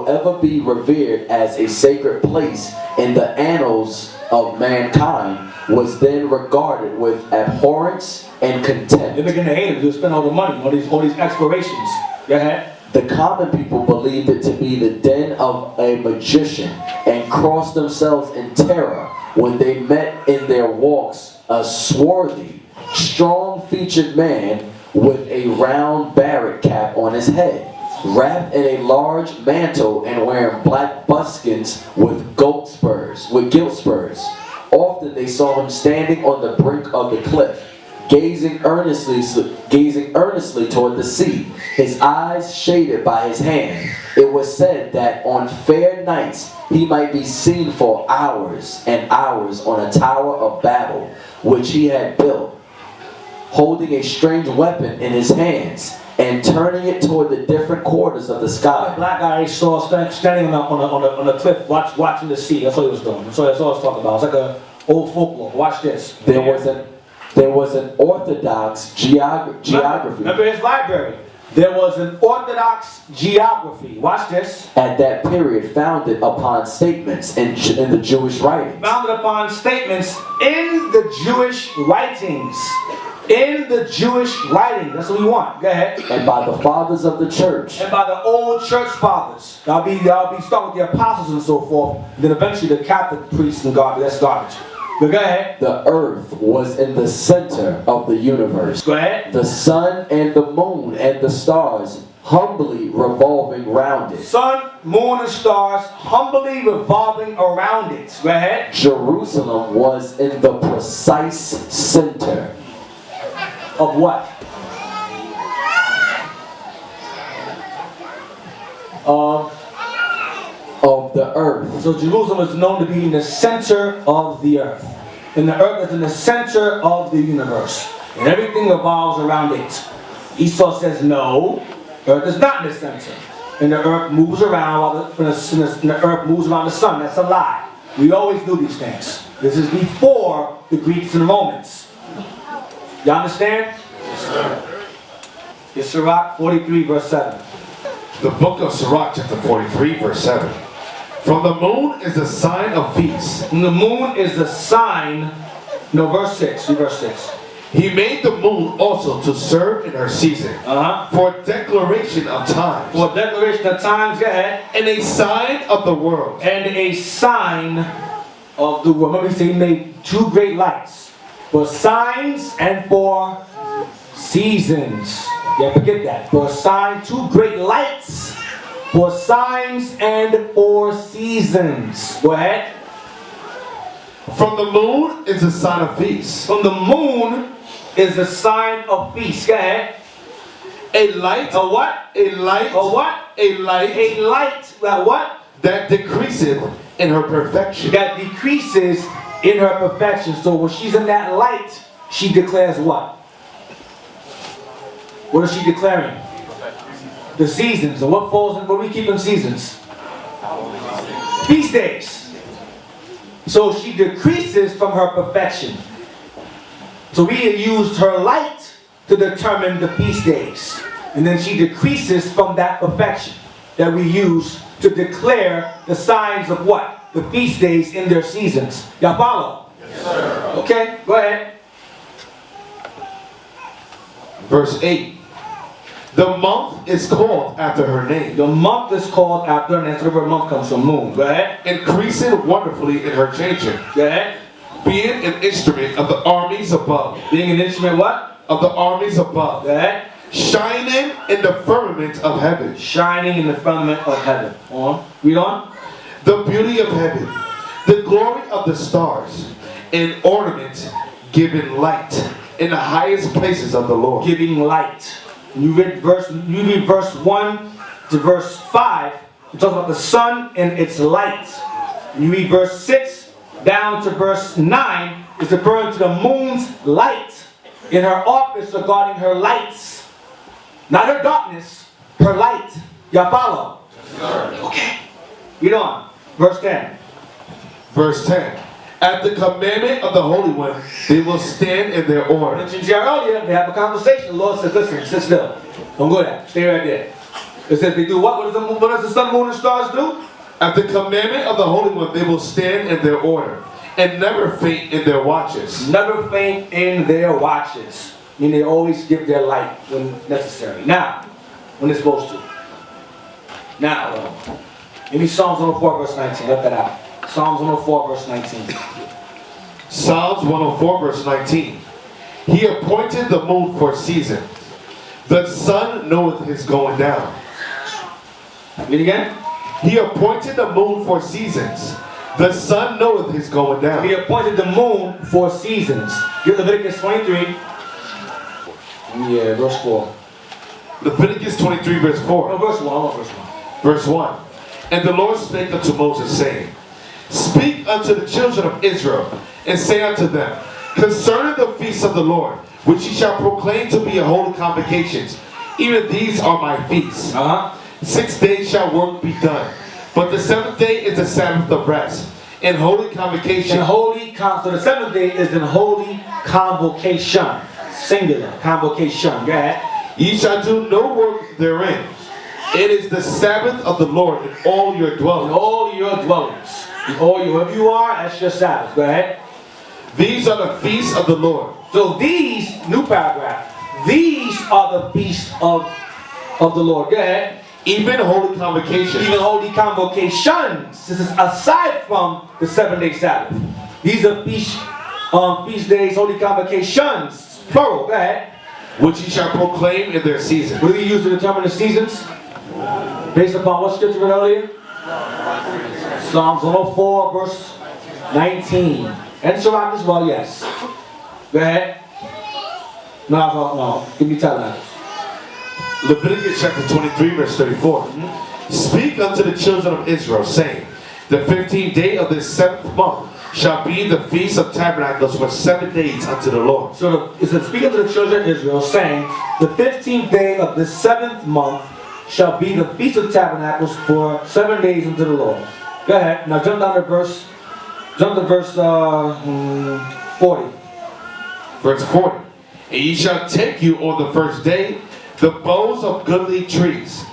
ever be revered as a sacred place in the annals of mankind, was then regarded with abhorrence and contempt. They begin to hate it. You spend all the money on these explorations. Go ahead. The common people believed it to be the den of a magician and crossed themselves in terror when they met in their walks a swarthy, strong-featured man with a round barret cap on his head, wrapped in a large mantle and wearing black buskins with gilt spurs. Often they saw him standing on the brink of the cliff, gazing earnestly toward the sea, his eyes shaded by his hand. It was said that on fair nights he might be seen for hours and hours on a tower of Babel, which he had built, holding a strange weapon in his hands and turning it toward the different quarters of the sky. Black guy saw standing on the cliff, watching the sea. That's what he was doing. That's all I was talking about. It's like an old folklore. Watch this. There was an orthodox geography. Remember his library. There was an orthodox geography. Watch this. At that period, founded upon statements in the Jewish writings. Founded upon statements in the Jewish writings. In the Jewish writing. That's what we want. Go ahead. And by the fathers of the church. And by the old church fathers. I'll be starting with the apostles and so forth. And then eventually the Catholic priests and garbage. That's garbage. But go ahead. The earth was in the center of the universe. Go ahead. The sun and the moon and the stars humbly revolving round it. Sun, moon, and stars humbly revolving around it. Go ahead. Jerusalem was in the precise center. Of what? Of the earth. So Jerusalem is known to be in the center of the earth. And the earth is in the center of the universe. And everything revolves around it. Esau says no, earth is not in the center. And the earth moves around while the earth moves around the sun. That's a lie. We always do these things. This is before the Greeks and Romans. You understand? Yes, sir. It's Sirach 43 verse 7. The book of Sirach chapter 43 verse 7. From the moon is the sign of peace. And the moon is the sign. No, verse 6. Verse 6. He made the moon also to serve in her season. For declaration of times. For declaration of times, go ahead. And a sign of the world. And a sign of the world. Remember, he made two great lights. For signs and for seasons. Yeah, forget that. For a sign, two great lights. For signs and for seasons. Go ahead. From the moon is a sign of peace. From the moon is a sign of peace. Go ahead. A light. A what? A light. A what? A light. A light. That what? That decreaseth in her perfection. That decreases in her perfection. So when she's in that light, she declares what? What is she declaring? The seasons. And what falls in, what do we keep in seasons? Feast days. So she decreases from her perfection. So we used her light to determine the feast days. And then she decreases from that perfection that we use to declare the signs of what? The feast days in their seasons. Y'all follow? Yes, sir. Okay, go ahead. Verse 8. The month is called after her name, The month is called after, and that's where the month comes from, moon. Go ahead. increasing wonderfully in her changing, Go ahead. being an instrument of the armies above, Being an instrument what? of the armies above, Go ahead. shining in the firmament of heaven. Shining in the firmament of heaven. On. Read on. The beauty of heaven, the glory of the stars, an ornament giving light in the highest places of the Lord. Giving light. You read verse 1 to verse 5. It talks about the sun and its light. You read verse 6 down to verse 9. It's referring to the moon's light in her office regarding her lights. Not her darkness, her light. Y'all follow? Okay. Read on. Verse 10. Verse 10. At the commandment of the Holy One, they will stand in their order. Mentioned here earlier, they have a conversation. The Lord says, listen, sit still. Don't go there. Stay right there. It says they do what? What does the sun, moon, and stars do? At the commandment of the Holy One, they will stand in their order and never faint in their watches. Never faint in their watches. I mean, they always give their light when necessary. Now, when they're supposed to. Now, give me Psalms 104 verse 19. Let that out. Psalms 104 verse 19. Psalms 104 verse 19. He appointed the moon for a season. The sun knoweth his going down. Read again. He appointed the moon for seasons. The sun knoweth his going down. He appointed the moon for seasons. Give Leviticus 23. Yeah, verse 4. Leviticus 23 verse 4. No, verse 1. I want verse 1. Verse 1. And the Lord spake unto Moses, saying, Speak unto the children of Israel, and say unto them, Concerning the feasts of the Lord, which ye shall proclaim to be a holy convocations, even these are my feasts. 6 days shall work be done, but the 7th day is the Sabbath of rest, in holy convocation. So the 7th day is in holy convocation. Singular. Convocation. Go ahead. Ye shall do no work therein. It is the Sabbath of the Lord in all your In dwellings. all your dwellings. Wherever you are, that's your Sabbath. Go ahead. These are the feasts of the Lord. So these, new paragraph, these are the feasts of the Lord. Go ahead. Even holy convocation. Even holy convocations. This is aside from the 7-day Sabbath. These are feast days, holy convocations. Plural. Go ahead. Which ye shall proclaim in their season. What do we use to determine the seasons? Based upon what scripture read earlier? Psalms 104 verse 19. And Sirach as well, yes. Go ahead. No. Give me Tabernacle. Leviticus chapter 23 verse 34. Speak unto the children of Israel, saying, The 15th day of this 7th month shall be the Feast of Tabernacles for 7 days unto the Lord. So it says, speak unto the children of Israel, saying, The 15th day of the 7th month shall be the Feast of Tabernacles for 7 days unto the Lord. Go ahead. Now jump to verse 40. Verse 40. And ye shall take you on the first day the boughs of goodly trees,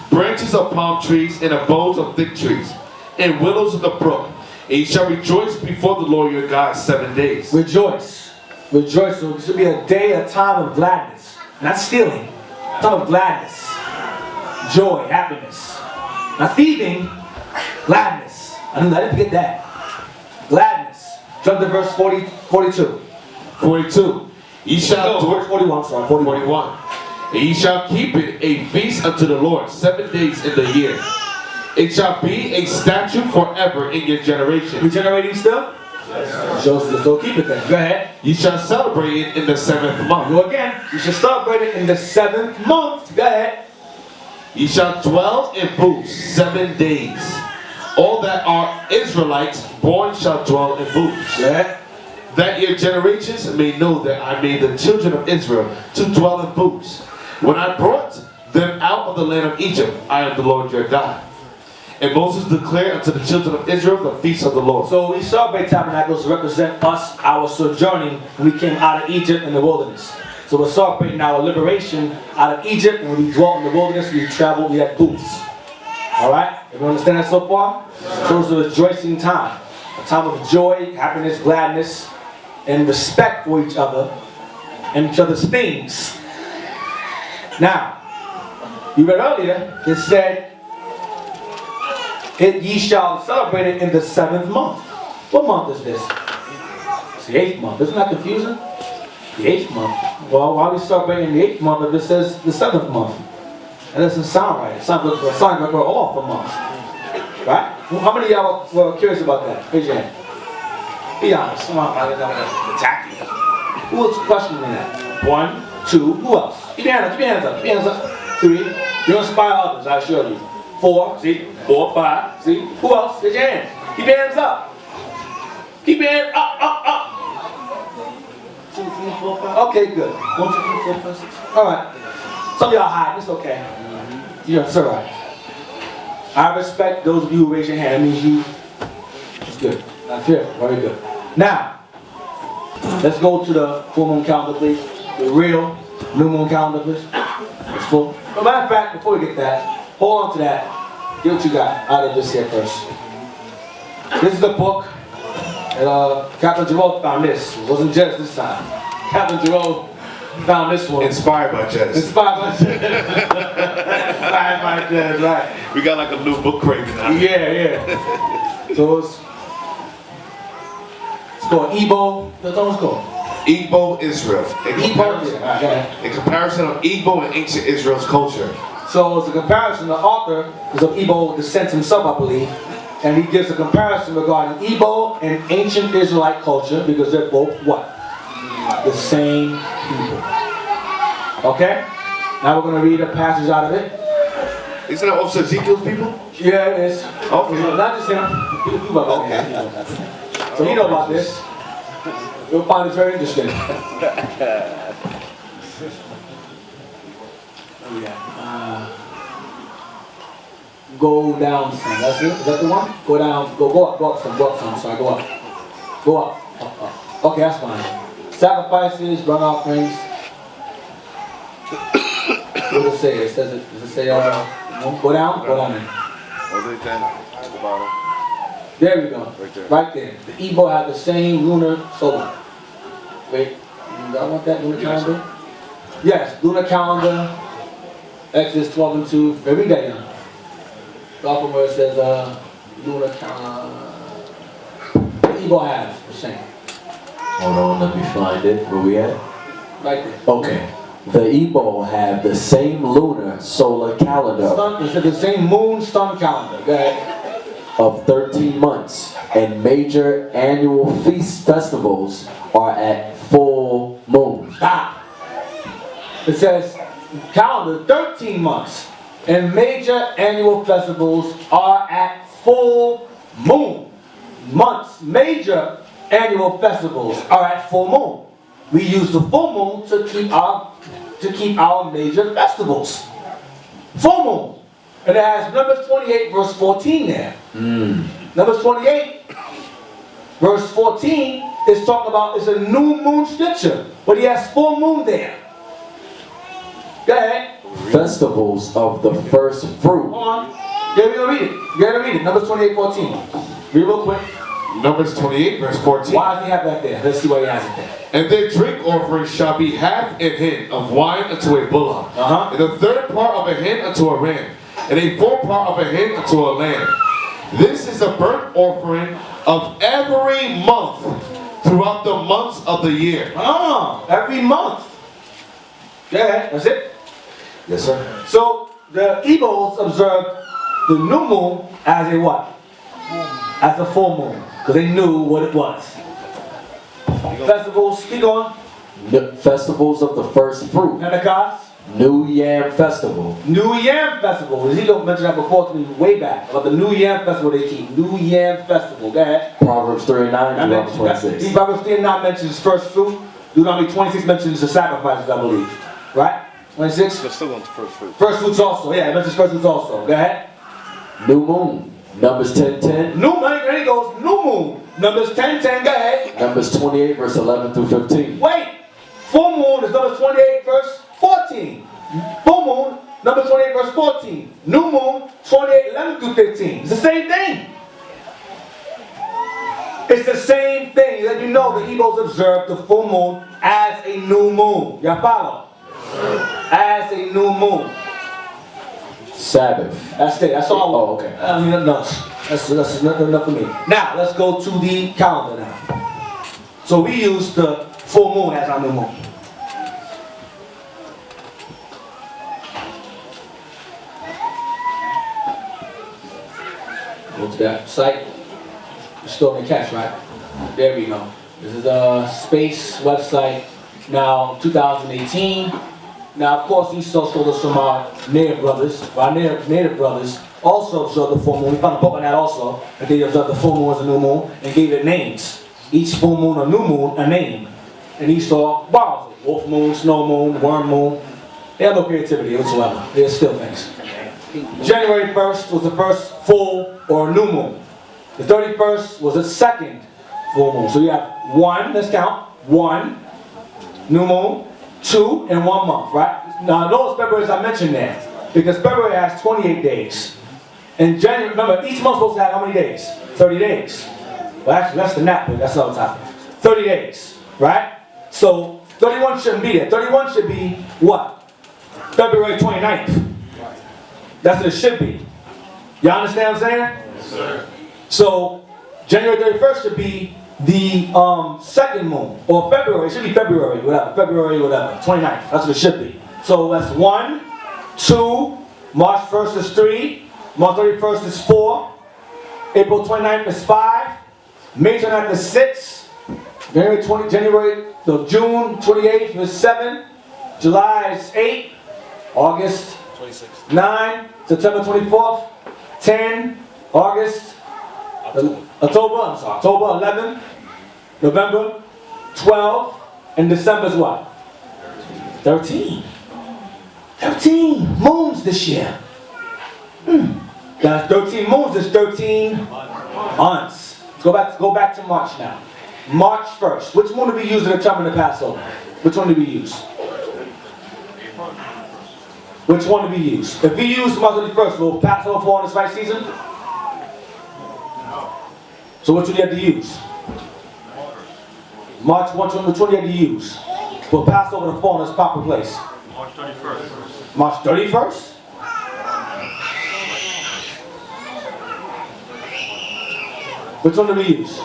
branches of palm trees, and the boughs of thick trees, and willows of the brook. And ye shall rejoice before the Lord your God 7 days. Rejoice. Rejoice. So it should be a day, a time of gladness. Not stealing. A time of gladness. Joy, happiness. Not thieving. Gladness. I didn't forget that. Gladness. Jump to verse 42. 42. Ye shall do verse 41, sorry. 41. And ye shall keep it a feast unto the Lord 7 days in the year. It shall be a statute forever in your generation. We generating still? Yes. So keep it then. Go ahead. Ye shall celebrate it in the 7th month. Go again. You should celebrate it in the 7th month. Go ahead. Ye shall dwell in booths 7 days. All that are Israelites born shall dwell in booths. Go ahead. That your generations may know that I made the children of Israel to dwell in booths. When I brought them out of the land of Egypt, I am the Lord your God. And Moses declared unto the children of Israel the feast of the Lord. So we celebrate tabernacles to represent us, our sojourning, when we came out of Egypt in the wilderness. So we're celebrating our liberation out of Egypt, and when we dwelt in the wilderness, we traveled, we had booths. Alright? Everyone understand that so far? So it's a rejoicing time. A time of joy, happiness, gladness, and respect for each other and each other's things. Now, You read earlier, it said, ye shall celebrate it in the 7th month. What month is this? It's the 8th month. Isn't that confusing? The 8th month. Well, why are we celebrating the 8th month if it says the 7th month? That doesn't sound right. It sounds like we're off a month. Right? How many of y'all were curious about that? Raise your hand. Be honest. Come on, I didn't attack you. Who was questioning that? 1, 2, who else? Keep your hands up, keep your hands up, keep your hands up. 3, you inspire others, I assure you. 4, see? 4, 5, see? Who else? Raise your hands. Keep your hands up. Keep your hands up, up, up. 2, 3, 4, 5. Okay, good. 1, 2, 3, 4, 5, 6. Alright. Some of y'all hiding, it's okay. Yeah, it's alright. I respect those of you who raise your hand. That means you. It's good. Not fearful. Very good. Now, let's go to the full moon calendar, please. The real new moon calendar, please. It's full. But matter of fact, before we get that, hold on to that. Get what you got out of this here first. This is the book. And Captain Jerome found this. It wasn't Jez this time. Captain Jerome found this one. Inspired by Jez. Inspired by Jez. Inspired by Jez, right. We got like a new book craving now. Yeah. So it's called Igbo. That's what it's called. Igbo Israel. A comparison of Igbo and ancient Israel's culture. So it's a comparison. The author is of Igbo descent himself, I believe. And he gives a comparison regarding Igbo and ancient Israelite culture because they're both what? The same people. Okay? Now we're going to read a passage out of it. Isn't that also Ezekiel's people? Yeah, it is. Okay. So not just him. Okay. So you know about this. You'll find it very interesting. Go down some. That's it? Is that the one? Go down. Go up some. Sorry, go up. Go up. Up. Okay, that's fine. Sacrifices, burnt offerings. What does it say? It says does it say go down? Go down there. At the bottom. There we go. Right there. Right there. The Igbo have the same lunar solar. Wait, I want that lunar calendar? Yes, lunar calendar. Exodus 12 and 2. Every day, young. Start from where it says lunar calendar. The Igbo have the same. Hold on, let me find it. Where we at? Right there. Okay. The Igbo have the same lunar solar calendar It's the same moon sun calendar. Go ahead. of 13 months, and major annual feast festivals are at full moon. Stop. It says calendar 13 months, and major annual festivals are at full moon. Months, major annual festivals are at full moon. We use the full moon to keep our major festivals. Full moon. And it has Numbers 28 verse 14 there. Numbers 28 verse 14 is talking about, it's a new moon scripture, but he has full moon there. Go ahead. Festivals of the first fruit. Hold on. Yeah, we're going to read it. You got to read it. Numbers 28, 14. Read real quick. Numbers 28, verse 14. Why does he have that there? Let's see why he has it there. And their drink offering shall be half an hin of wine unto a bullock, and a third part of a hin unto a ram, and a fourth part of a hin unto a lamb. This is a burnt offering of every month throughout the months of the year. Every month. Go ahead. That's it. Yes, sir. So the Igbos observed the new moon as a what? As a full moon, because they knew what it was. Festivals, keep going. Festivals of the first fruit. Pentecost. New Yam Festival. New Yam Festival. He don't mention that before to me way back about the New Yam Festival they keep. New Yam Festival. Go ahead. Proverbs 39, Deuteronomy 26. Proverbs 39 mentions first fruit. Deuteronomy 26 mentions the sacrifices, I believe. Right? 26? They're still on the first fruit. First fruits also. Yeah, it mentions first fruits also. Go ahead. New Moon. Numbers 10:10. New moon. There he goes. New moon. Numbers 10:10. Go ahead. Numbers 28, verse 11 through 15. Wait. Full moon is Numbers 28, verse 14. Full moon, Numbers 28, verse 14. New moon, 28, 11 through 15. It's the same thing. It's the same thing. Let you know the Igbos observe the full moon as a new moon. Y'all follow? As a new moon. Sabbath. That's it. That's all. Oh, okay. I mean, no, that's enough for me. Now let's go to the calendar now. So we use the full moon as our new moon. Go to that site. Restore the cache, right? There we go. This is a space website. Now 2018. Now, of course, these stole us from our native brothers. Our native brothers also observed the full moon. We found a book on that also. And they observed the full moon as a new moon and gave it names. Each full moon or new moon, a name. And Esau borrows it. Wolf moon, snow moon, worm moon. They have no creativity whatsoever. They're still things. January 1st was the first full or new moon. The 31st was the second full moon. So you have one, let's count, one new moon, 2 in 1 month, right? Now notice February as I mentioned there, because February has 28 days. And January, remember, each month supposed to have how many days? 30 days. Well, actually less than that, but that's another topic. 30 days, right? So 31 shouldn't be there. 31 should be what? February 29th. That's what it should be. Y'all understand what I'm saying? Yes, sir. So January 31st should be the second moon, or February, it should be February, whatever, 29th, that's what it should be. So that's 1, 2, March 1st is 3, March 31st is 4, April 29th is 5, May 29th is 6, June 28th is 7, July is 8, August 26. 9, September 24th, 10, August, October 11, November 12, and December is what? 13. 13 moons this year. That's 13 moons, it's 13 months. Let's go back to March now. March 1st. Which one do we use to determine the Passover? Which one do we use? Which one do we use? If we use March 31st, will Passover fall in this right season? So which one do you have to use? March, which one do you have to use? For Passover to fall in its proper place? March 31st. March 31st? Which one do we use?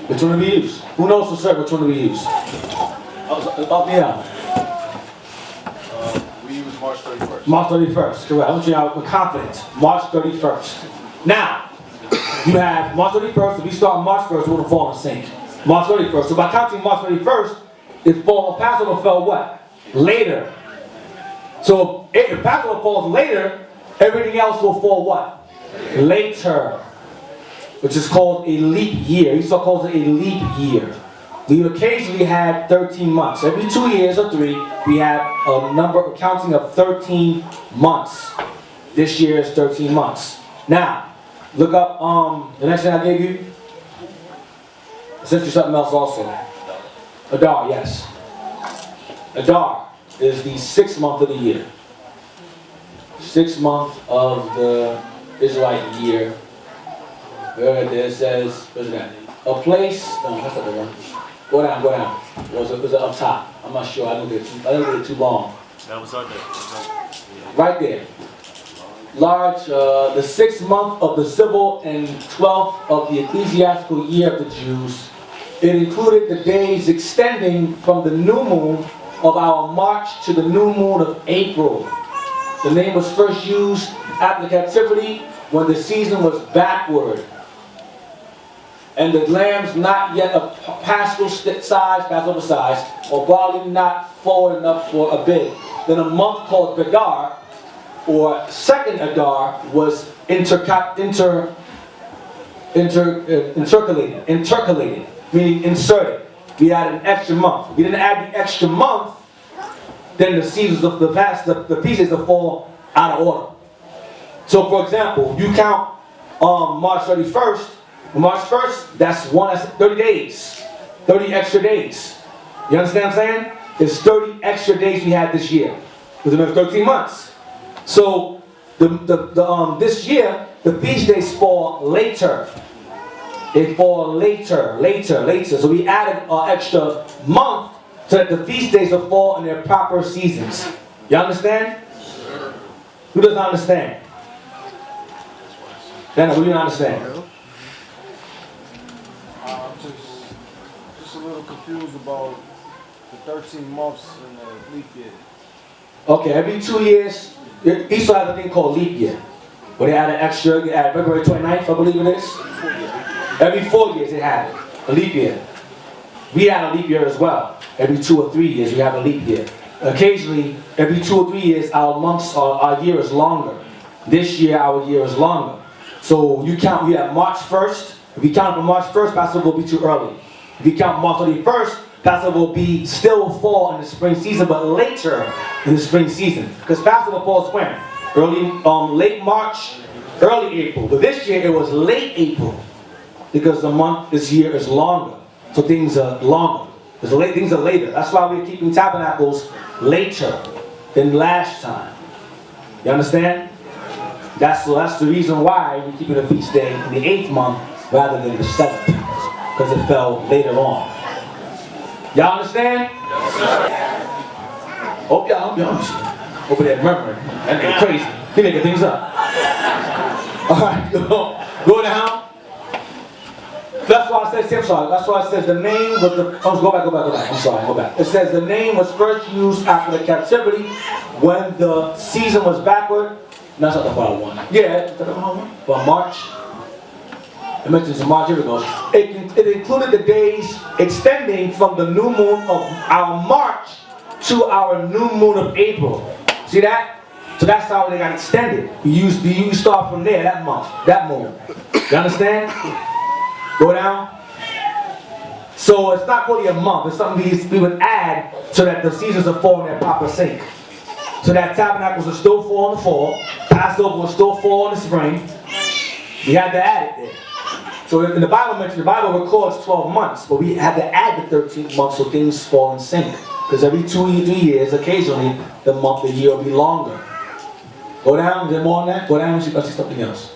Which one do we use? Who knows for certain which one do we use? Help me out. We use March 31st. March 31st, correct. I want you out with confidence. March 31st. Now, you have March 31st. If we start March 1st, we're going to fall in sync. March 31st. So by counting March 31st, if Passover fell what? Later. So if Passover falls later, everything else will fall what? Later. Which is called a leap year. Esau calls it a leap year. We occasionally had 13 months. Every 2 years or 3, we have a counting of 13 months. This year is 13 months. Now, look up the next thing I gave you. I sent you something else also. Adar, yes. Adar is the 6th month of the year. 6th month of the Israelite year. Where it says, what's that? A place, no, that's not the one. Go down. Was it up top? I'm not sure. I didn't get it too long. That was under. Right there. Large, the 6th month of the civil and 12th of the ecclesiastical year of the Jews. It included the days extending from the new moon of our March to the new moon of April. The name was first used after the captivity when the season was backward. And the lambs not yet of Passover size, or barley not forward enough for a bid. Then a month called Adar, or second Adar, was intercalated, meaning inserted. We had an extra month. We didn't add the extra month, then the seasons of the pieces will fall out of order. So, for example, you count March 31st. March 1st, that's 30 days. 30 extra days. You understand what I'm saying? It's 30 extra days we had this year. Because it was 13 months. So this year, the feast days fall later. They fall later. So we added an extra month so that the feast days will fall in their proper seasons. You understand? Who doesn't understand? Then who do you understand? I'm just a little confused about the 13 months in the leap year. Okay, every 2 years, Esau has a thing called leap year. Where they add an extra, they add February 29th, I believe it is. Every 4 years they have it, a leap year. We had a leap year as well. Every 2 or 3 years we have a leap year. Occasionally, every 2 or 3 years our months, our year is longer. This year our year is longer. So you count, we have March 1st. If you count from March 1st, Passover will be too early. If you count March 31st, Passover will be still fall in the spring season, but later in the spring season. Because Passover falls when? Late March, early April. But this year it was late April. Because the month this year is longer. So things are longer. Things are later. That's why we're keeping tabernacles later than last time. You understand? That's the reason why we're keeping the feast day in the 8th month rather than the 7th. Because it fell later on. Y'all understand? Hope y'all understand. Over there murmuring. That nigga crazy. He making things up. Alright, go down. That's why I said, I'm sorry. That's why it says the name was the. Oh, go back. I'm sorry, go back. It says the name was first used after the captivity when the season was backward. No, that's not the part one. Yeah, is that the part one? Well, March. It mentions March, here it goes. It included the days extending from the new moon of our March to our new moon of April. See that? So that's how they got extended. You start from there, that month, that moon. You understand? Go down. So it's not really a month. It's something we would add so that the seasons will fall in their proper sync. So that tabernacles will still fall in the fall. Passover will still fall in the spring. We had to add it there. So in the Bible records 12 months, but we had to add the 13th month so things fall in sync. Because every 2 or 3 years, occasionally, the year will be longer. Go down, is there more on that? Go down and see something else.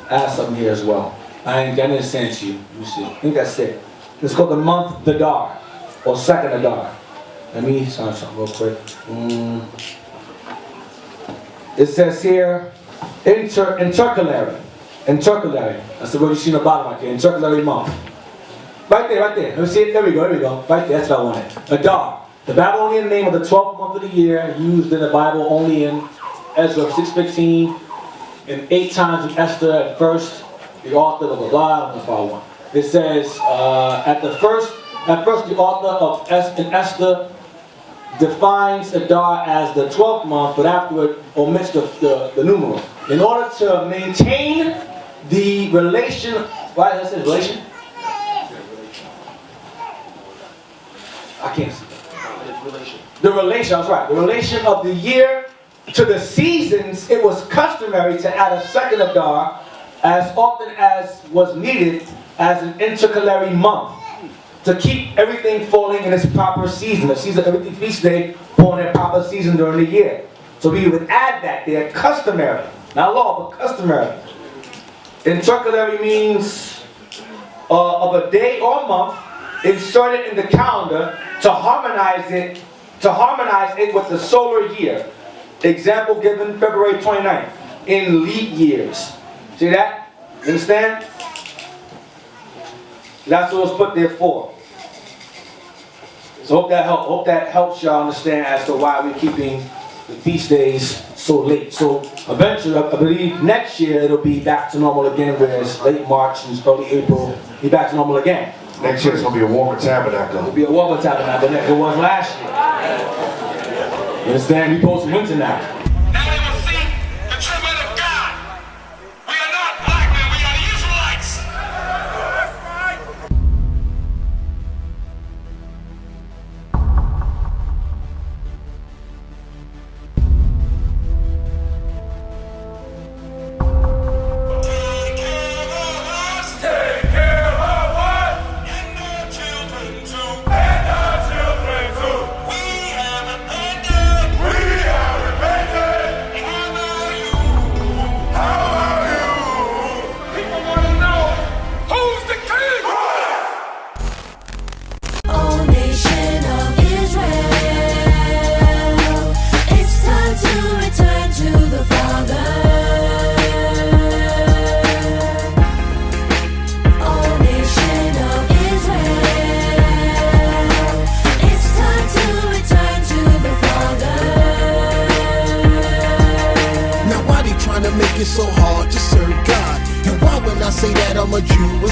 Add something here as well. I didn't send it to you. Let me see. I think that's it. It's called the month Adar, or second Adar. Let me sign something real quick. It says here, intercalary. Intercalary. That's the word you see in the bottom right there. Intercalary month. Right there. Let me see it. There we go. Right there. That's what I wanted. Adar. The Babylonian name of the 12th month of the year, used in the Bible only in Esdras 6:15, and 8 times in Esther at first. The author of the part one. It says at first the author of Esther defines Adar as the 12th month, but afterward omits the numeral. In order to maintain the relation, why does it say relation? I can't see that. The relation, that's right. The relation of the year to the seasons, it was customary to add a second Adar as often as was needed as an intercalary month to keep everything falling in its proper season. The season, everything feast day fall in their proper season during the year. So we would add that there, customary, not law, but customary. Intercalary means of a day or month inserted in the calendar to harmonize it with the solar year. Example given February 29th in leap years. See that? You understand? That's what it was put there for. So hope that helps y'all understand as to why we're keeping the feast days so late. So eventually, I believe next year it'll be back to normal again, whereas late March and early April be back to normal again. Next year it's going to be a warmer tabernacle. It'll be a warmer tabernacle than it was last year. You understand? We post winter now. Now they will see the true men of God. We are not black men, we are the Israelites. Take care of us. Take care of us. And our children too. And our children too. We have repented. We have repented.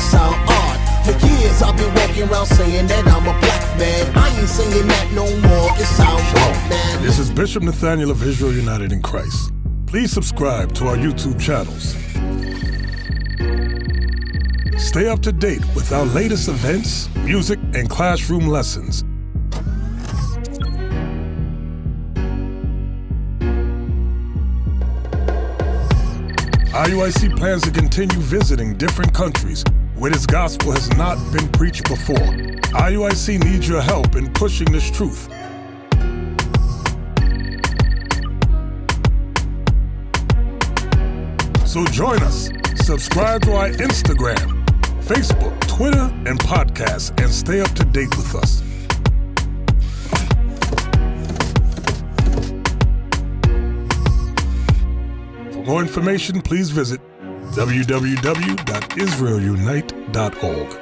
it sound odd. For years I've been walking around saying that I'm a black man. I ain't saying that no more, it sound wrong, man. This is Bishop Nathaniel of Israel United in Christ. Please subscribe to our YouTube channels. Stay up to date with our latest events, music, and classroom lessons. IUIC plans to continue visiting different countries where this gospel has not been preached before. IUIC needs your help in pushing this truth. So join us. Subscribe to our Instagram, Facebook, Twitter, and podcasts, and stay up to date with us. For more information, please visit www.israelunite.org.